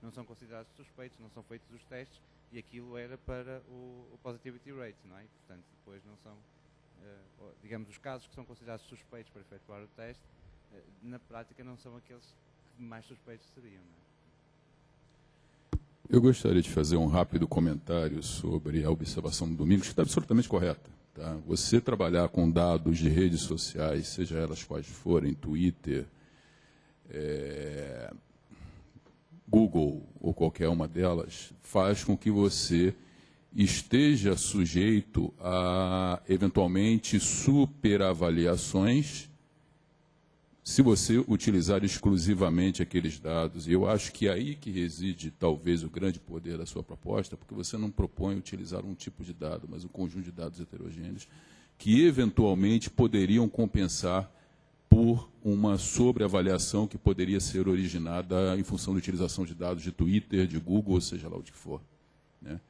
não são considerados suspeitos, não são feitos os testes e aquilo era para o positivity rate, não é? E, portanto, depois não são, digamos, os casos que são considerados suspeitos para efetuar o teste, na prática não são aqueles que mais suspeitos seriam, não é? Eu gostaria de fazer um rápido comentário sobre a observação do Domingos, que está absolutamente correta. Tá? Você trabalhar com dados de redes sociais, seja elas quais forem, Twitter, Google ou qualquer uma delas, faz com que você esteja sujeito a, eventualmente, superavaliações se você utilizar exclusivamente aqueles dados. E eu acho que é aí que reside, talvez, o grande poder da sua proposta, porque você não propõe utilizar um tipo de dado, mas um conjunto de dados heterogêneos que, eventualmente, poderiam compensar por uma sobreavaliação que poderia ser originada em função da utilização de dados de Twitter, de Google, ou seja lá o que for, né?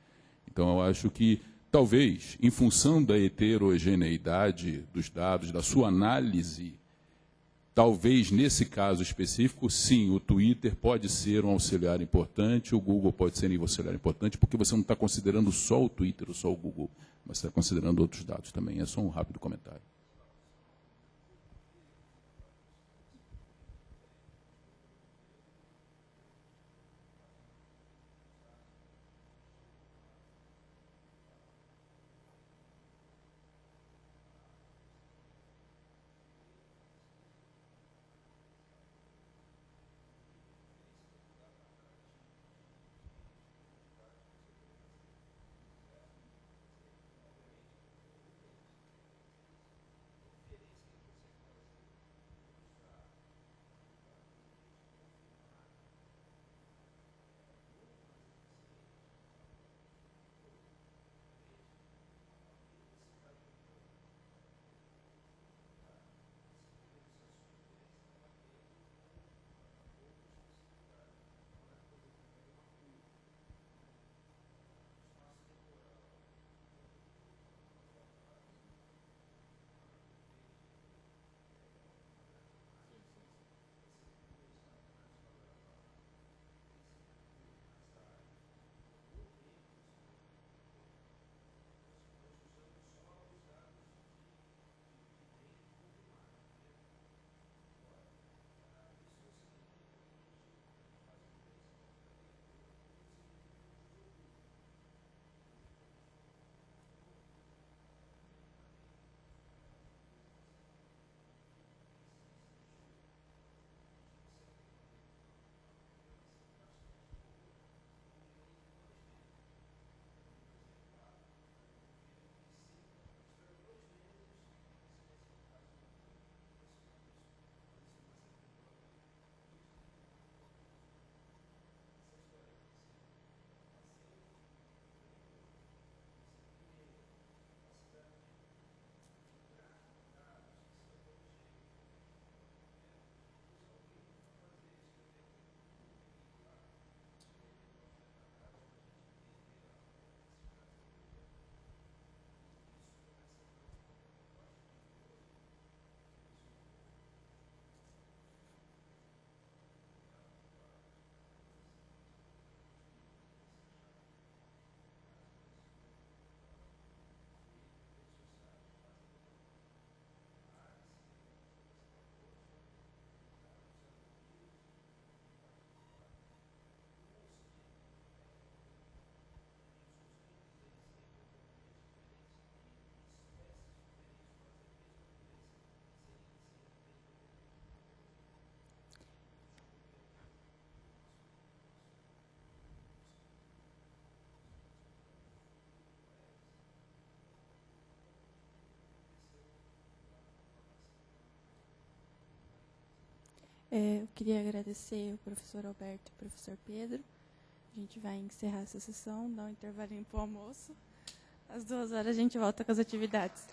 Então, eu acho que, talvez, em função da heterogeneidade dos dados, da sua análise, talvez, nesse caso específico, sim, o Twitter pode ser um auxiliar importante, o Google pode ser um auxiliar importante, porque você não está considerando só o Twitter ou só o Google, mas está considerando outros dados também. É só um rápido comentário. Eu queria agradecer o professor Alberto e o professor Pedro. A gente vai encerrar essa sessão, dar um intervalinho para o almoço. Às 2 horas a gente volta com as atividades.